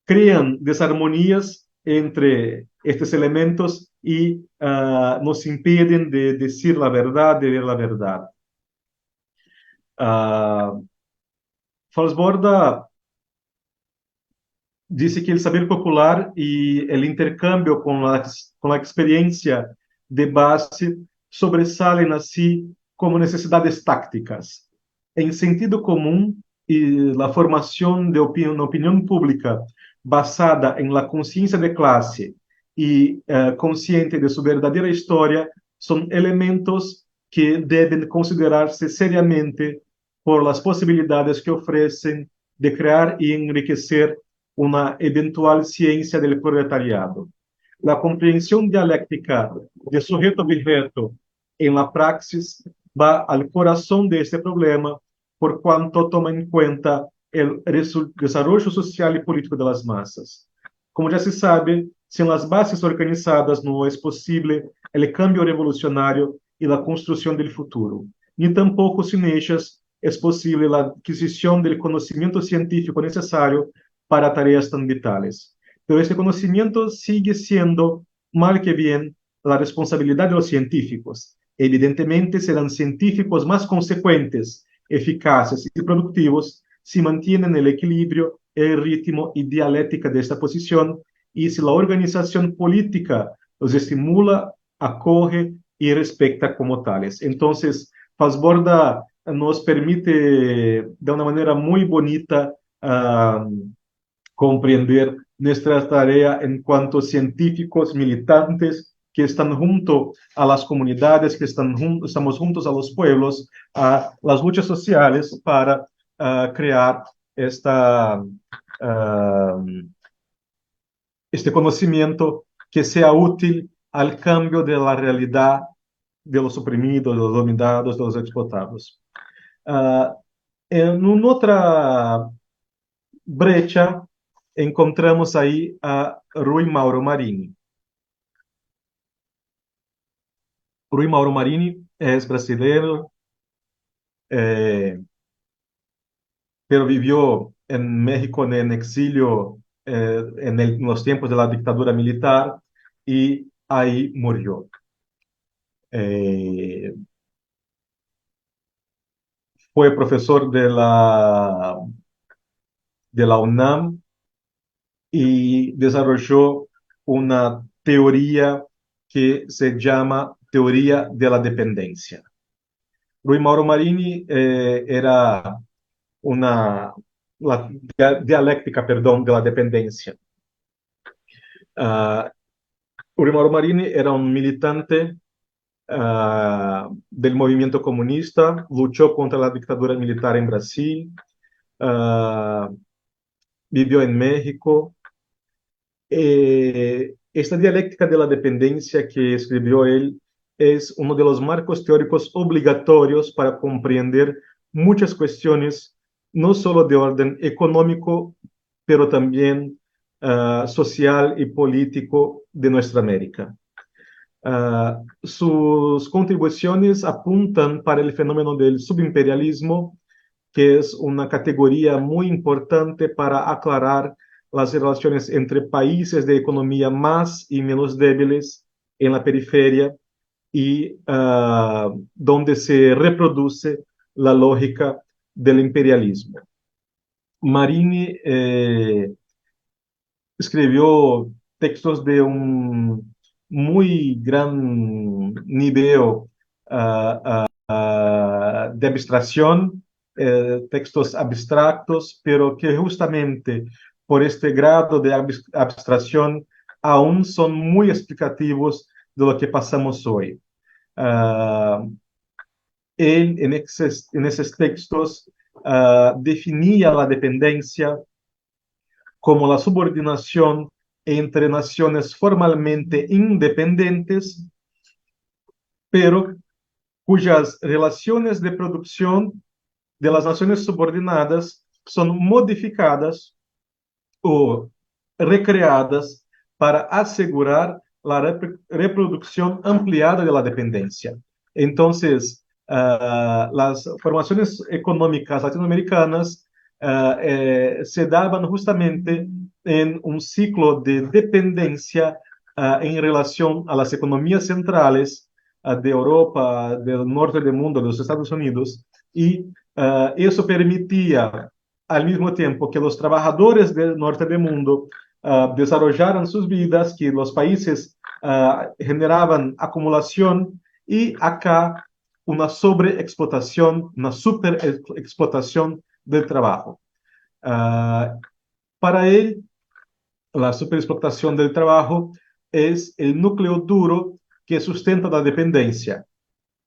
crean desarmonías entre estos elementos y nos impiden de decir la verdad, de ver la verdad. Falsborda dice que el saber popular y el intercambio con la experiencia de base sobresalen así como necesidades tácticas. En sentido común y la formación de opinión pública basada en la conciencia de clase y consciente de su verdadera historia son elementos que deben considerarse seriamente por las posibilidades que ofrecen de crear y enriquecer una eventual ciencia del proletariado. La comprensión dialéctica de sujeto-objeto en la praxis va al corazón de este problema por cuanto toma en cuenta el desarrollo social y político de las masas. Como ya se sabe, sin las bases organizadas no es posible el cambio revolucionario y la construcción del futuro, ni tampoco sin ellas es posible la adquisición del conocimiento científico necesario para tareas tan vitales. Pero este conocimiento sigue siendo, mal que bien, la responsabilidad de los científicos. Evidentemente serán científicos más consecuentes, eficaces y productivos si mantienen el equilibrio, el ritmo y dialéctica de esta posición y si la organización política los estimula, acoge y respecta como tales. Entonces, Fasborda nos permite de una manera muy bonita comprender nuestra tarea en cuanto científicos militantes que están junto a las comunidades, que estamos juntos a los pueblos, a las luchas sociales para crear este conocimiento que sea útil al cambio de la realidad de los oprimidos, de los dominados, de los explotados. En una otra brecha, encontramos aí a Rui Mauro Marini. Rui Mauro Marini es brasileiro, pero vivió en México en exilio en los tiempos de la dictadura militar y ahí murió. Fue profesor de la UNAM y desarrolló una teoría que se llama teoría de la dependencia. Rui Mauro Marini era la dialéctica, perdón, de la dependencia. Rui Mauro Marini era un militante del movimiento comunista, luchó contra la dictadura militar en Brasil, vivió en México. Esta dialéctica de la dependencia que escribió él es uno de los marcos teóricos obligatorios para comprender muchas cuestiones, no solo de orden económico, pero también social y político de nuestra América. Sus contribuciones apuntan para el fenómeno del subimperialismo, que es una categoría muy importante para aclarar las relaciones entre países de economía más y menos débiles en la periferia y donde se reproduce la lógica del imperialismo. Marini escribió textos de un muy gran nivel de abstracción, textos abstractos, pero que justamente por este grado de abstracción aún son muy explicativos de lo que pasamos hoy. Él en esos textos definía la dependencia como la subordinación entre naciones formalmente independientes, pero cuyas relaciones de producción de las naciones subordinadas son modificadas o recreadas para asegurar la reproducción ampliada de la dependencia. Entonces, las formaciones económicas latinoamericanas se daban justamente en un ciclo de dependencia en relación a las economías centrales de Europa, del norte del mundo, de los Estados Unidos, y eso permitía al mismo tiempo que los trabajadores del norte del mundo desarrollaran sus vidas, que los países generaban acumulación y acá una sobreexplotación, una superexplotación del trabajo. Para él, la superexplotación del trabajo es el núcleo duro que sustenta la dependencia,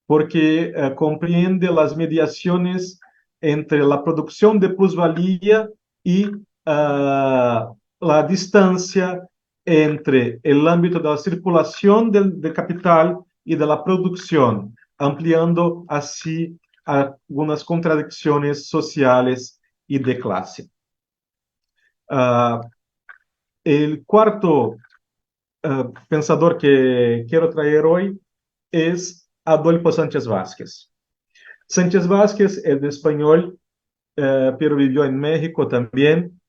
porque comprende las mediaciones entre la producción de plusvalía y la distancia entre el ámbito de la circulación del capital y de la producción, ampliando así algunas contradicciones sociales y de clase. El cuarto pensador que quiero traer hoy es Adolfo Sánchez Vázquez. Sánchez Vázquez es de español, pero vivió en México también.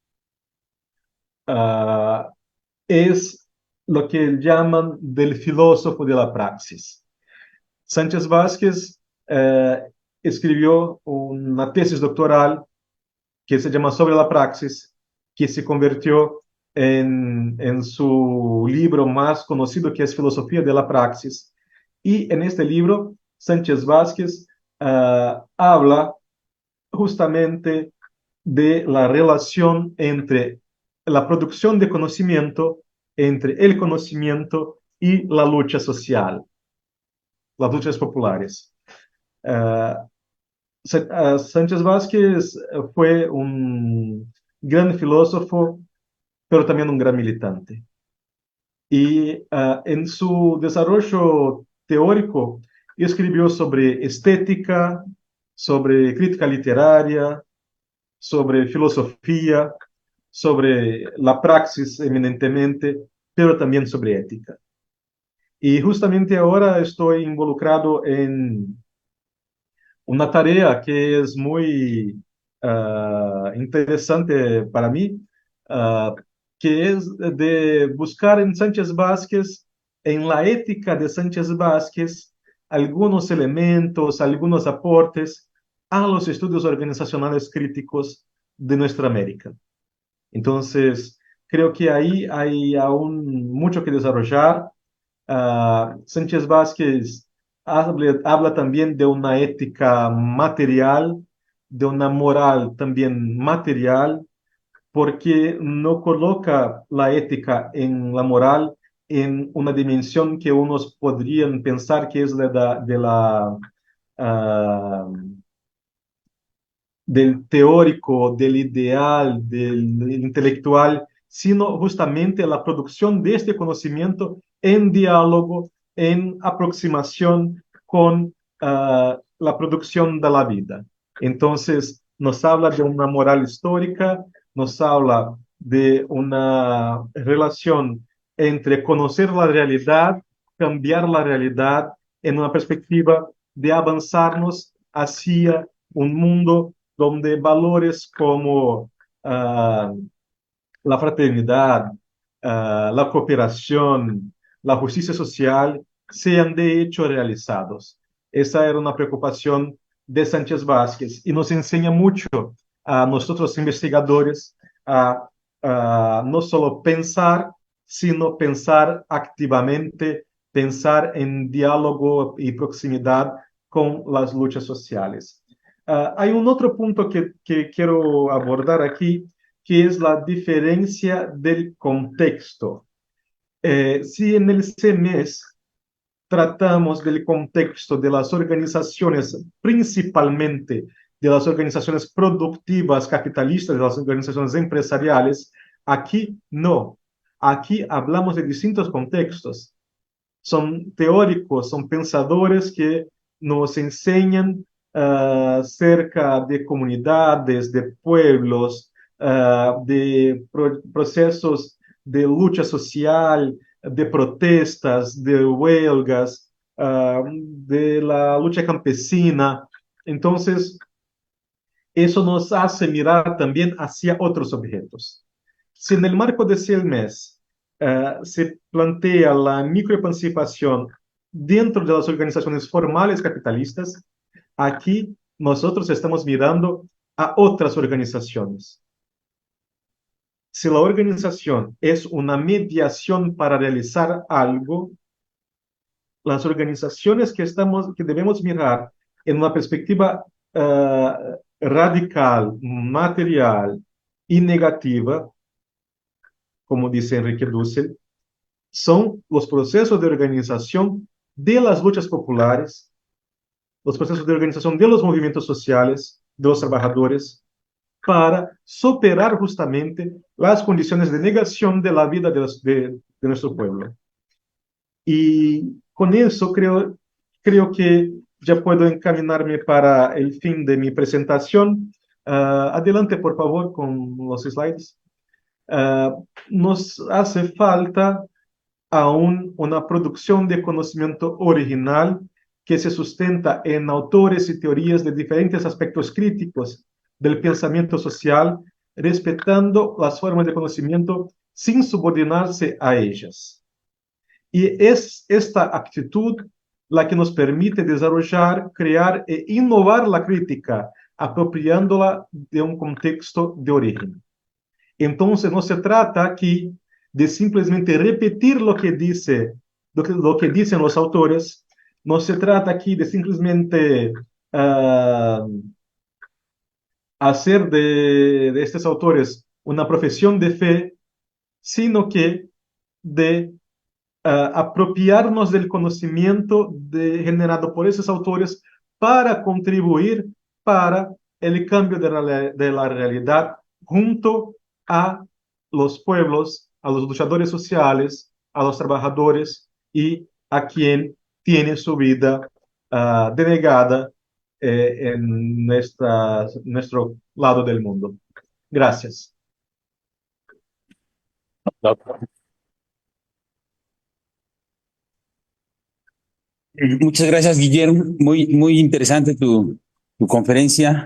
Es lo que llaman del filósofo de la praxis. Sánchez Vázquez escribió una tesis doctoral que se llama Sobre la praxis, que se convirtió en su libro más conocido, que es Filosofía de la Praxis. Y en este libro, Sánchez Vázquez habla justamente de la relación entre la producción de conocimiento, entre el conocimiento y la lucha social, las luchas populares. Sánchez Vázquez fue un gran filósofo, pero también un gran militante. Y en su desarrollo teórico escribió sobre estética, sobre crítica literaria, sobre filosofía, sobre la praxis eminentemente, pero también sobre ética. Y justamente ahora estoy involucrado en una tarea que es muy interesante para mí, que es de buscar en Sánchez Vázquez, en la ética de Sánchez Vázquez, algunos elementos, algunos aportes a los estudios organizacionales críticos de nuestra América. Entonces, creo que ahí hay aún mucho que desarrollar. Sánchez Vázquez habla también de una ética material, de una moral también material, porque no coloca la ética en la moral en una dimensión que unos podrían pensar que es ah, del teórico, del ideal, del intelectual, sino justamente la producción de este conocimiento en diálogo, en aproximación con la producción de la vida. Entonces, nos habla de una moral histórica, nos habla de una relación entre conocer la realidad, cambiar la realidad en una perspectiva de avanzarnos hacia un mundo donde valores como la fraternidad, la cooperación, la justicia social sean de hecho realizados. Esa era una preocupación de Sánchez Vázquez y nos enseña mucho a nosotros investigadores a no solo pensar, sino pensar activamente, pensar en diálogo y proximidad con las luchas sociales. Hay un otro punto que quiero abordar aquí, que es la diferencia del contexto. Si en el CEMES tratamos del contexto de las organizaciones, principalmente de las organizaciones productivas capitalistas, de las organizaciones empresariales, aquí no. Aquí hablamos de distintos contextos. Son teóricos, son pensadores que nos enseñan cerca de comunidades, de pueblos, de procesos de lucha social, de protestas, de huelgas, de la lucha campesina. Entonces, eso nos hace mirar también hacia otros objetos. Si en el marco de CELMES se plantea la microemancipación dentro de las organizaciones formales capitalistas, aquí nosotros estamos mirando a otras organizaciones. Si la organización es una mediación para realizar algo, las organizaciones que debemos mirar en una perspectiva radical, material y negativa, como dice Enrique Dussel, son los procesos de organización de las luchas populares, los procesos de organización de los movimientos sociales, de los trabajadores para superar justamente las condiciones de negación de la vida de nuestro pueblo. Y con eso creo que ya puedo encaminarme para el fin de mi presentación. Adelante, por favor, con los slides. Nos hace falta aún una producción de conocimiento original que se sustenta en autores y teorías de diferentes aspectos críticos del pensamiento social, respetando las formas de conocimiento sin subordinarse a ellas. Y es esta actitud la que nos permite desarrollar, crear e innovar la crítica, apropiándola de un contexto de origen. Entonces, no se trata aquí de simplemente repetir lo que dicen los autores, no se trata aquí de simplemente hacer de estos autores una profesión de fe, sino que de apropiarnos del conocimiento generado por esos autores para contribuir para el cambio de la realidad junto a los pueblos, a los luchadores sociales, a los trabajadores y a quien tiene su vida denegada en nuestro lado del mundo. Gracias. Muchas gracias, Guillermo. Muy interesante tu conferencia.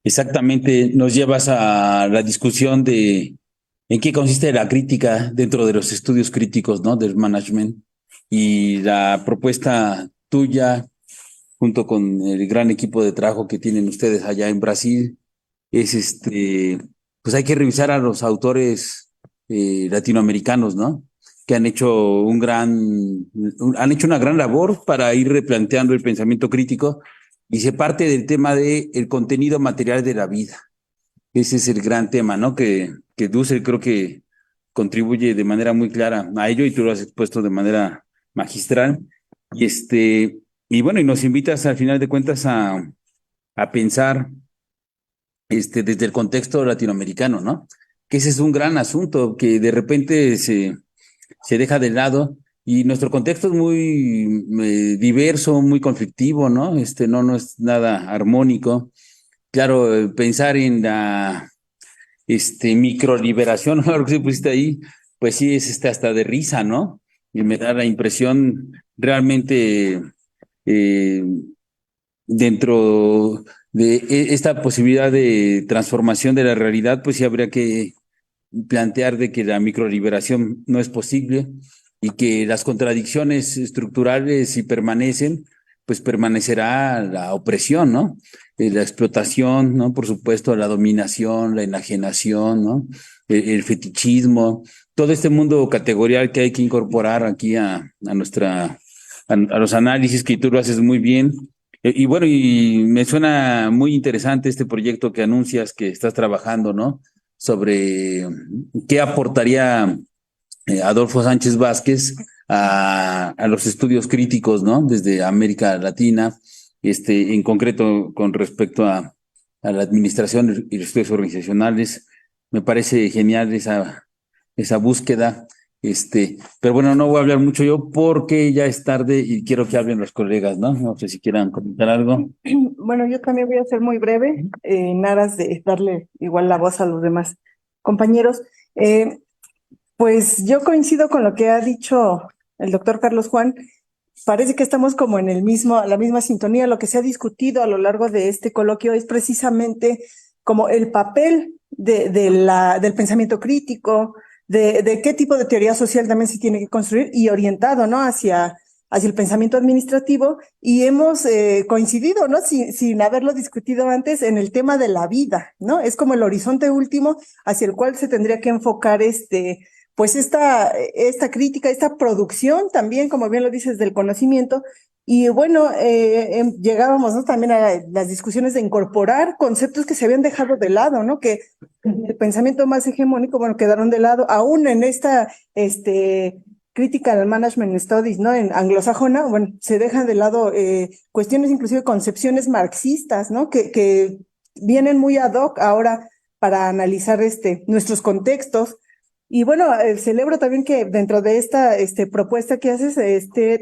Exactamente nos llevas a la discusión de en qué consiste la crítica dentro de los estudios críticos, ¿no? Del management. Y la propuesta tuya, junto con el gran equipo de trabajo que tienen ustedes allá en Brasil, es pues hay que revisar a los autores latinoamericanos, ¿no? Que han hecho han hecho una gran labor para ir replanteando el pensamiento crítico y se parte del tema de el contenido material de la vida. Ese es el gran tema, ¿no? Que Dussel creo que contribuye de manera muy clara a ello y tú lo has expuesto de manera magistral. Y y bueno, y nos invitas al final de cuentas a pensar desde el contexto latinoamericano, ¿no? Que ese es un gran asunto que de repente se deja de lado y nuestro contexto es muy diverso, muy conflictivo, ¿no? No es nada armónico. Claro, pensar en la microliberación, ¿no? Lo que se pusiste ahí, pues sí, es hasta de risa, ¿no? Y me da la impresión realmente eh, dentro de esta posibilidad de transformación de la realidad, pues sí habría que plantear de que la microliberación no es posible y que las contradicciones estructurales, si permanecen, pues permanecerá la opresión, ¿no? La explotación, ¿no? Por supuesto, la dominación, la enajenación, ¿no? El fetichismo, todo este mundo categorial que hay que incorporar aquí a los análisis que tú lo haces muy bien. Y bueno, y me suena muy interesante este proyecto que anuncias que estás trabajando, ¿no? Sobre qué aportaría Adolfo Sánchez Vázquez a los estudios críticos, ¿no? Desde América Latina, en concreto con respecto a la administración y los estudios organizacionales. Me parece genial esa búsqueda. Pero bueno, no voy a hablar mucho yo porque ya es tarde y quiero que hablen los colegas, ¿no? No sé si quieran comentar algo. Bueno, yo también voy a ser muy breve, en aras de darle igual la voz a los demás compañeros. Pues yo coincido con lo que ha dicho el doctor Carlos Juan. Parece que estamos como en la misma sintonía. Lo que se ha discutido a lo largo de este coloquio es precisamente como el papel del pensamiento crítico, de qué tipo de teoría social también se tiene que construir y orientado, ¿no? hacia el pensamiento administrativo, y hemos coincidido, ¿no? Sin haberlo discutido antes, en el tema de la vida, ¿no? Es como el horizonte último hacia el cual se tendría que enfocar pues esta crítica, esta producción también, como bien lo dices, del conocimiento. Y bueno, llegábamos, ¿no? También a las discusiones de incorporar conceptos que se habían dejado de lado, ¿no? Que el pensamiento más hegemónico, bueno, quedaron de lado, aún en esta Critical Management Studies, ¿no? En anglosajona, bueno, se dejan de lado cuestiones, inclusive concepciones marxistas, ¿no? Que vienen muy ad hoc ahora para analizar nuestros contextos. Y bueno, celebro también que dentro de esta propuesta que haces,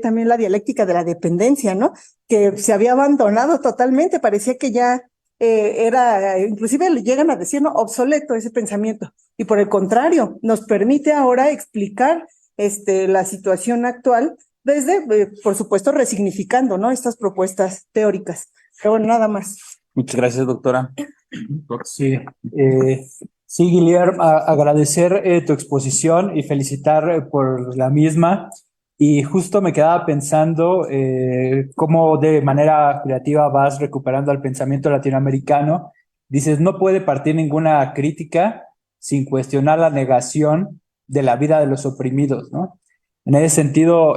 también la dialéctica de la dependencia, ¿no? Que se había abandonado totalmente, parecía que ya era, inclusive le llegan a decir, ¿no? Obsoleto ese pensamiento. Y por el contrario, nos permite ahora explicar la situación actual desde, por supuesto, resignificando, ¿no? Estas propuestas teóricas. Pero bueno, nada más. Muchas gracias, doctora. Sí, sí, Guillermo, agradecer tu exposición y felicitar por la misma. Y justo me quedaba pensando cómo de manera creativa vas recuperando el pensamiento latinoamericano. Dices, no puede partir ninguna crítica sin cuestionar la negación de la vida de los oprimidos, ¿no? En ese sentido,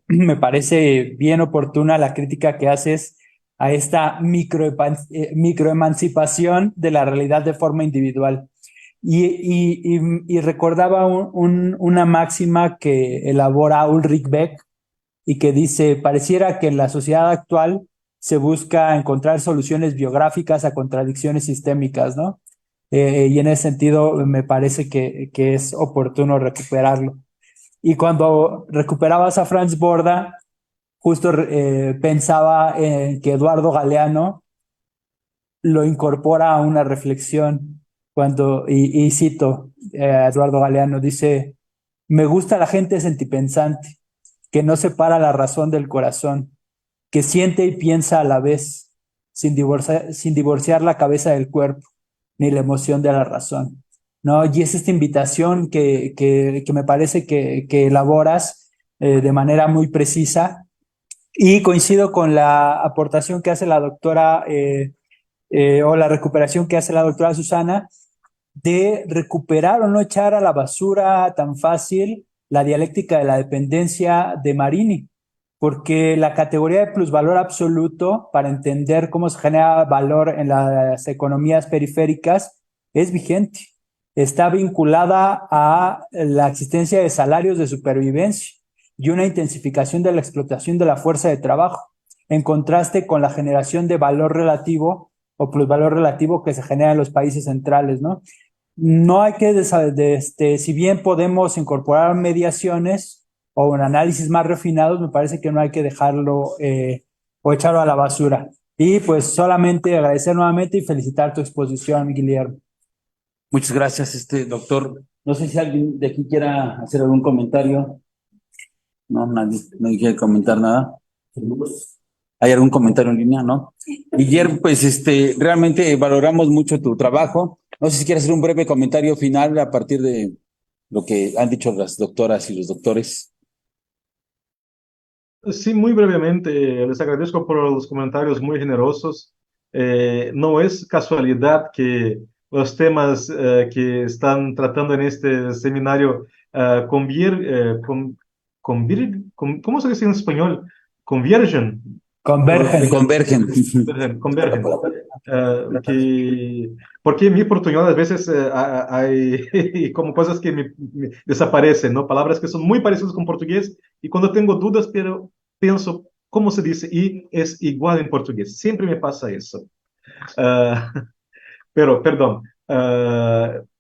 me parece bien oportuna la crítica que haces a esta microemancipación de la realidad de forma individual. Y recordaba una máxima que elabora Ulrich Beck y que dice, pareciera que en la sociedad actual se busca encontrar soluciones biográficas a contradicciones sistémicas, ¿no? Y en ese sentido me parece que es oportuno recuperarlo. Y cuando recuperabas a Franz Borda, justo pensaba en que Eduardo Galeano lo incorpora a una reflexión y cito a Eduardo Galeano, dice, me gusta la gente sentipensante, que no separa la razón del corazón, que siente y piensa a la vez, sin divorciar la cabeza del cuerpo, ni la emoción de la razón, ¿no? Y es esta invitación que me parece que elaboras de manera muy precisa. Y coincido con la aportación que hace la doctora o la recuperación que hace la doctora Susana de recuperar o no echar a la basura tan fácil la dialéctica de la dependencia de Marini, porque la categoría de plusvalor absoluto para entender cómo se genera valor en las economías periféricas es vigente. Está vinculada a la existencia de salarios de supervivencia y una intensificación de la explotación de la fuerza de trabajo, en contraste con la generación de valor relativo o plusvalor relativo que se genera en los países centrales, ¿no? No hay que, si bien podemos incorporar mediaciones o un análisis más refinados, me parece que no hay que dejarlo o echarlo a la basura. Y pues solamente agradecer nuevamente y felicitar tu exposición, Guillermo. Muchas gracias, doctor. No sé si alguien de aquí quiera hacer algún comentario. No, nadie quiere comentar nada. ¿Hay algún comentario en línea? No. Guillermo, pues realmente valoramos mucho tu trabajo. No sé si quieres hacer un breve comentario final a partir de lo que han dicho las doctoras y los doctores. Sí, muy brevemente, les agradezco por los comentarios muy generosos. No es casualidad que los temas que están tratando en este seminario ¿cómo se dice en español? Convergen. Convergen. Convergen. Convergen. Porque en mi portuñol a veces hay como cosas que me desaparecen, ¿no? Palabras que son muy parecidas con portugués y cuando tengo dudas, pero pienso cómo se dice y es igual en portugués. Siempre me pasa eso. Pero, perdón,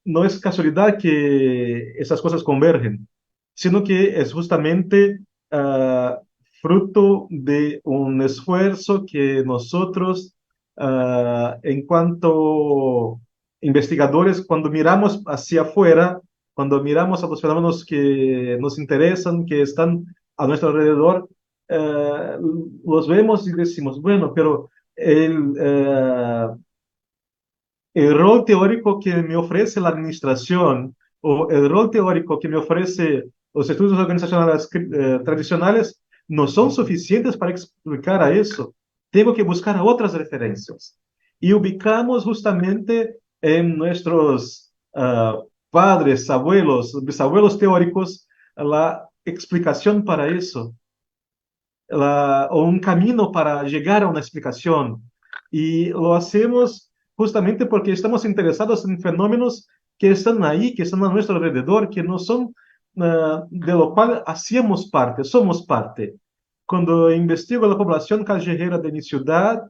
no es casualidad que esas cosas convergen, sino que es justamente fruto de un esfuerzo que nosotros, en cuanto investigadores, cuando miramos hacia afuera, cuando miramos a los fenómenos que nos interesan, que están a nuestro alrededor, los vemos y decimos, bueno, pero el rol teórico que me ofrece la administración o el rol teórico que me ofrece los estudios organizacionales tradicionales no son suficientes para explicar a eso. Tengo que buscar otras referencias. Y ubicamos justamente en nuestros padres, abuelos, bisabuelos teóricos la explicación para eso, o un camino para llegar a una explicación. Y lo hacemos justamente porque estamos interesados en fenómenos que están ahí, que están a nuestro alrededor, que no son de lo cual hacíamos parte, somos parte. Cuando investigo la población callejera de mi ciudad,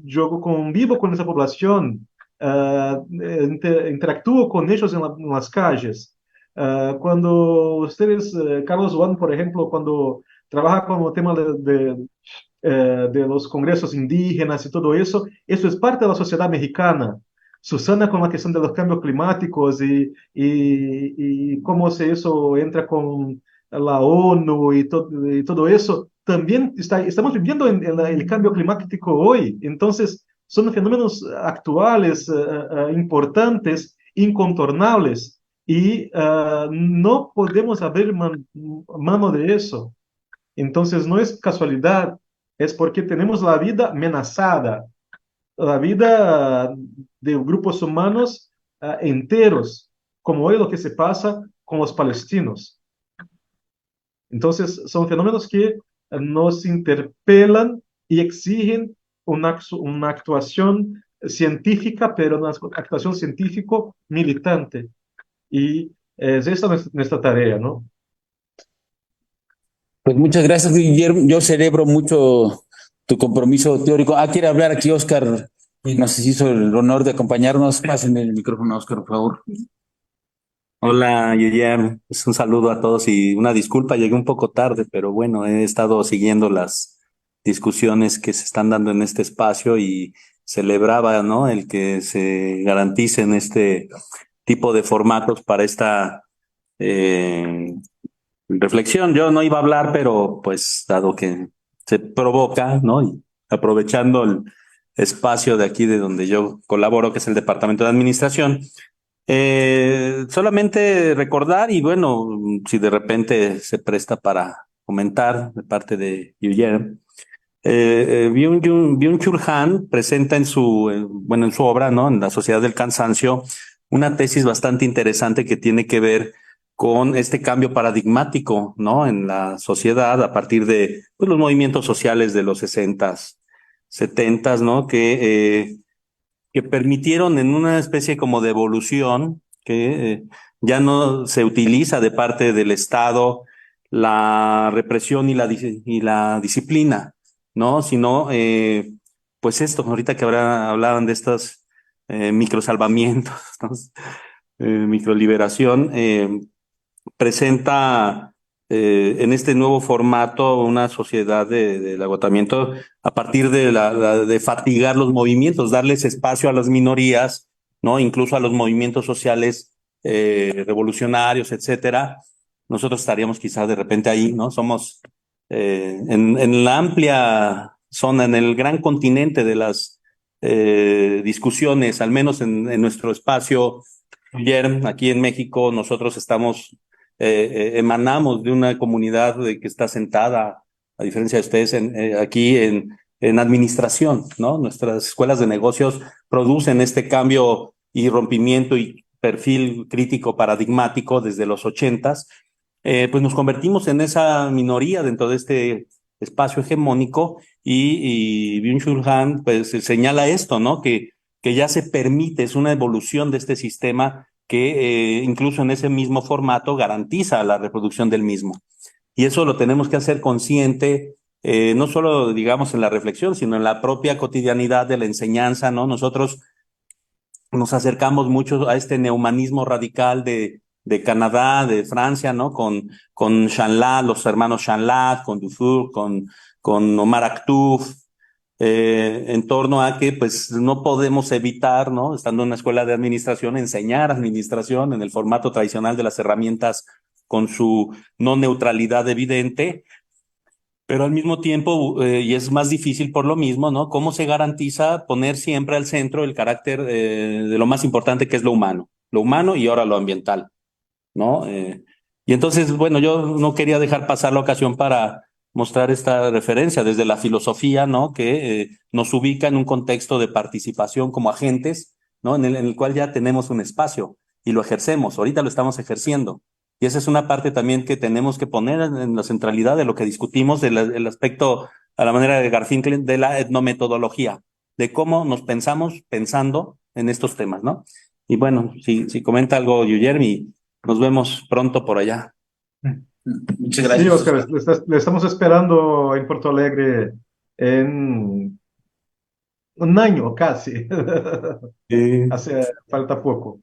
yo convivo con esa población, interactúo con ellos en las calles. Cuando ustedes, Carlos Juan, por ejemplo, cuando trabaja con el tema de los congresos indígenas y todo eso es parte de la sociedad mexicana. Susana con la cuestión de los cambios climáticos y cómo se eso entra con la ONU y todo eso, también estamos viviendo el cambio climático hoy. Entonces, son fenómenos actuales, importantes, incontornables, y no podemos abrir mano de eso. Entonces, no es casualidad, es porque tenemos la vida amenazada, la vida de grupos humanos enteros, como es lo que se pasa con los palestinos. Entonces, son fenómenos que nos interpelan y exigen una actuación científica, pero una actuación científico militante. Y es esta nuestra tarea, ¿no? Pues muchas gracias, Guillermo. Yo celebro mucho tu compromiso teórico. Quiere hablar aquí Oscar. Nos hizo el honor de acompañarnos. Pasen el micrófono a Oscar, por favor. Hola, Guillermo. Es un saludo a todos y una disculpa, llegué un poco tarde, pero bueno, he estado siguiendo las discusiones que se están dando en este espacio y celebraba, ¿no?, el que se garanticen este tipo de formatos para esta reflexión. Yo no iba a hablar, pero pues dado que se provoca, ¿no?, y aprovechando el espacio de aquí de donde yo colaboro, que es el Departamento de Administración, solamente recordar y bueno, si de repente se presta para comentar de parte de Guillermo, Byung-Chul Han presenta en su obra, ¿no?, en La Sociedad del Cansancio, una tesis bastante interesante que tiene que ver con este cambio paradigmático, ¿no?, en la sociedad a partir de pues, los movimientos sociales de los 60s, 70s, ¿no?, que permitieron en una especie como de evolución que ya no se utiliza de parte del Estado la represión y la disciplina, ¿no? Sino, pues esto, ahorita que hablaban de estos microsalvamientos, ¿no? Microliberación, presenta en este nuevo formato una sociedad del agotamiento a partir de fatigar los movimientos, darles espacio a las minorías, ¿no?, incluso a los movimientos sociales revolucionarios, etcétera. Nosotros estaríamos quizás de repente ahí, ¿no? Somos en la amplia zona, en el gran continente de las discusiones, al menos en nuestro espacio, Guillermo, aquí en México, nosotros estamos emanamos de una comunidad que está sentada, a diferencia de ustedes, aquí en administración, ¿no? Nuestras escuelas de negocios producen este cambio y rompimiento y perfil crítico paradigmático desde los 80s. Pues nos convertimos en esa minoría dentro de este espacio hegemónico y Byung-Chul Han pues señala esto, ¿no?, que ya se permite, es una evolución de este sistema que incluso en ese mismo formato garantiza la reproducción del mismo. Y eso lo tenemos que hacer consciente, no solo, digamos, en la reflexión, sino en la propia cotidianidad de la enseñanza, ¿no? Nosotros nos acercamos mucho a este neohumanismo radical de Canadá, de Francia, ¿no? Con Chanlat, los hermanos Chanlat, con Dufour, con Omar Akhtouf, en torno a que pues no podemos evitar, ¿no?, estando en una escuela de administración, enseñar administración en el formato tradicional de las herramientas con su no neutralidad evidente, pero al mismo tiempo, y es más difícil por lo mismo, ¿no?, cómo se garantiza poner siempre al centro el carácter de lo más importante, que es lo humano y ahora lo ambiental, ¿no? Y entonces, bueno, yo no quería dejar pasar la ocasión para mostrar esta referencia desde la filosofía, ¿no?, que nos ubica en un contexto de participación como agentes, ¿no?, en el cual ya tenemos un espacio y lo ejercemos, ahorita lo estamos ejerciendo. Y esa es una parte también que tenemos que poner en la centralidad de lo que discutimos, el aspecto, a la manera de Garfinkel, de la etnometodología, de cómo nos pensando en estos temas, ¿no? Y bueno, si comenta algo, Guillermo, nos vemos pronto por allá. Muchas Sí, gracias. Oscar, le estamos esperando en Porto Alegre en un año casi. Hace falta poco.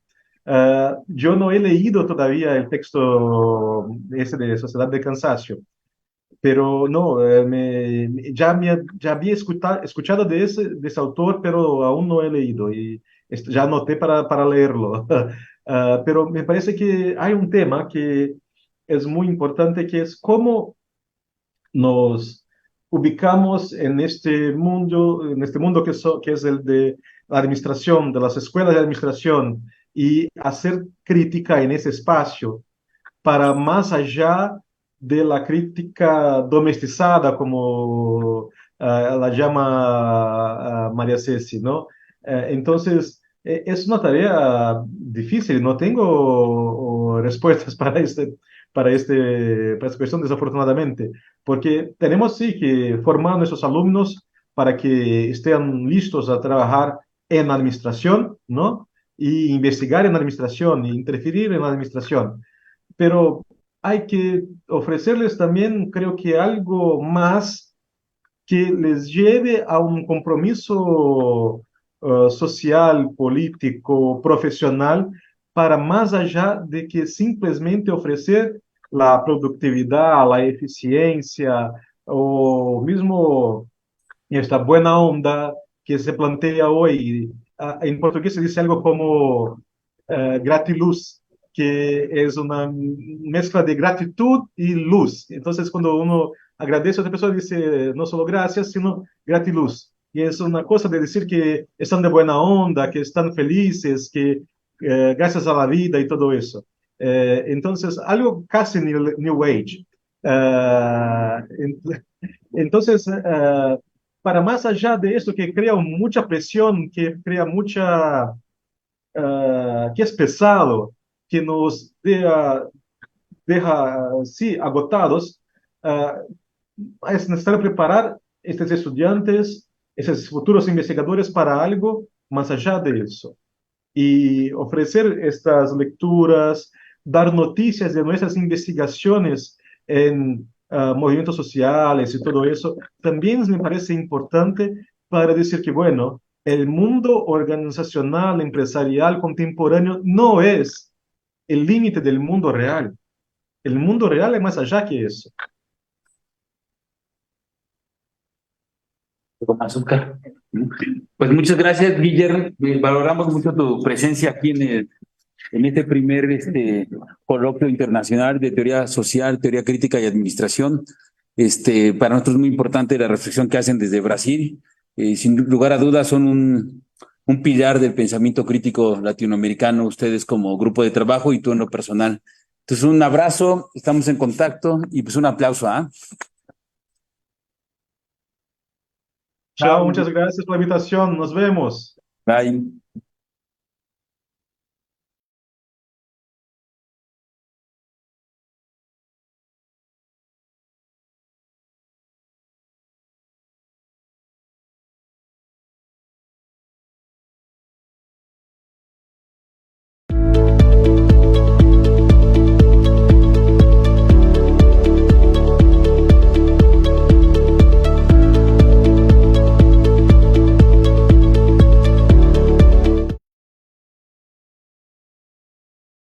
Yo no he leído todavía el texto ese de Sociedad de Cansancio, pero no, ya había escuchado de ese autor, pero aún no he leído y ya anoté para leerlo. Pero me parece que hay un tema que es muy importante, que es cómo nos ubicamos en este mundo que es el de la administración, de las escuelas de administración, y hacer crítica en ese espacio para más allá de la crítica domesticada, como la llama María Ceci, ¿no? Entonces, es una tarea difícil, no tengo respuestas para esta cuestión, desafortunadamente, porque tenemos sí que formar a nuestros alumnos para que estén listos a trabajar en administración, ¿no? Y investigar en administración, y interferir en la administración, pero hay que ofrecerles también, creo que algo más que les lleve a un compromiso social, político, profesional, para más allá de que simplesmente ofrecer la productividad, la eficiencia, o mismo esta buena onda que se plantea hoy. En portugués se dice algo como gratiluz, que es una mezcla de gratitud y luz. Entonces, cuando uno agradece a otra persona, dice no solo gracias, sino gratiluz. Y es una cosa de decir que están de buena onda, que están felices, que gracias a la vida y todo eso. Entonces, algo casi New Age. Entonces, para más allá de esto que crea mucha presión, que crea que es pesado, que nos deja sí, agotados, es necesario preparar estos estudiantes, esos futuros investigadores para algo más allá de eso. Y ofrecer estas lecturas, dar noticias de nuestras investigaciones en movimientos sociales y todo eso, también me parece importante para decir que, bueno, el mundo organizacional, empresarial, contemporáneo no es el límite del mundo real. El mundo real es más allá que eso. Con azúcar. Pues muchas gracias, Guillermo. Valoramos mucho tu presencia aquí en este primer coloquio internacional de teoría social, teoría crítica y administración. Para nosotros es muy importante la reflexión que hacen desde Brasil. Sin lugar a dudas son un pilar del pensamiento crítico latinoamericano, ustedes como grupo de trabajo y tú en lo personal. Entonces, un abrazo, estamos en contacto y pues un aplauso. Chao, muchas gracias por la invitación. Nos vemos. Bye.